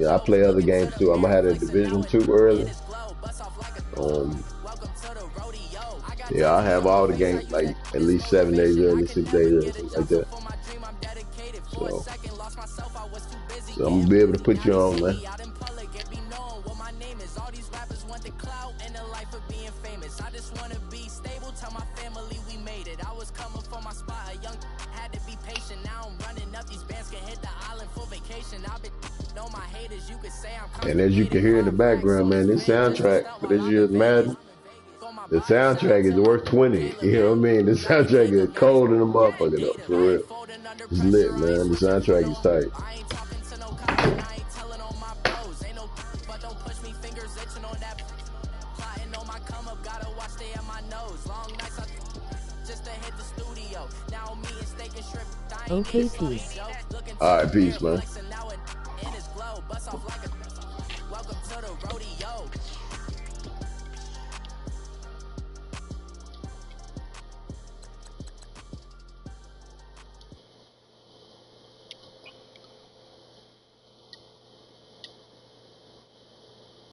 I play other games too. I'm gonna have a Division 2 early. Yeah, I have all the games like at least 7 days early, 6 days early, something like that. So I'm gonna be able to put you on, man. out in the life of being famous. I just wanna be stable, tell my family we made it. I was coming for my spot, a young had to be patient. Now I'm running up, these bands can hit the island for vacation. I've been know my haters, you could say I'm. And as you can hear in the background, man, this soundtrack for this year's Madden, the soundtrack is worth 20. You know what I mean? The soundtrack is cold in the motherfucker though, for real. It's lit, man. The soundtrack is tight. I ain't talking to no cops, and I ain't telling on my bros. Ain't no but don't push me, fingers itching on that. Plotting on my come up, gotta watch stay at my nose. Long nights just to hit the studio. Now me and steak and shrimp. Okay, peace. Alright, peace, man. Welcome to the rodeo.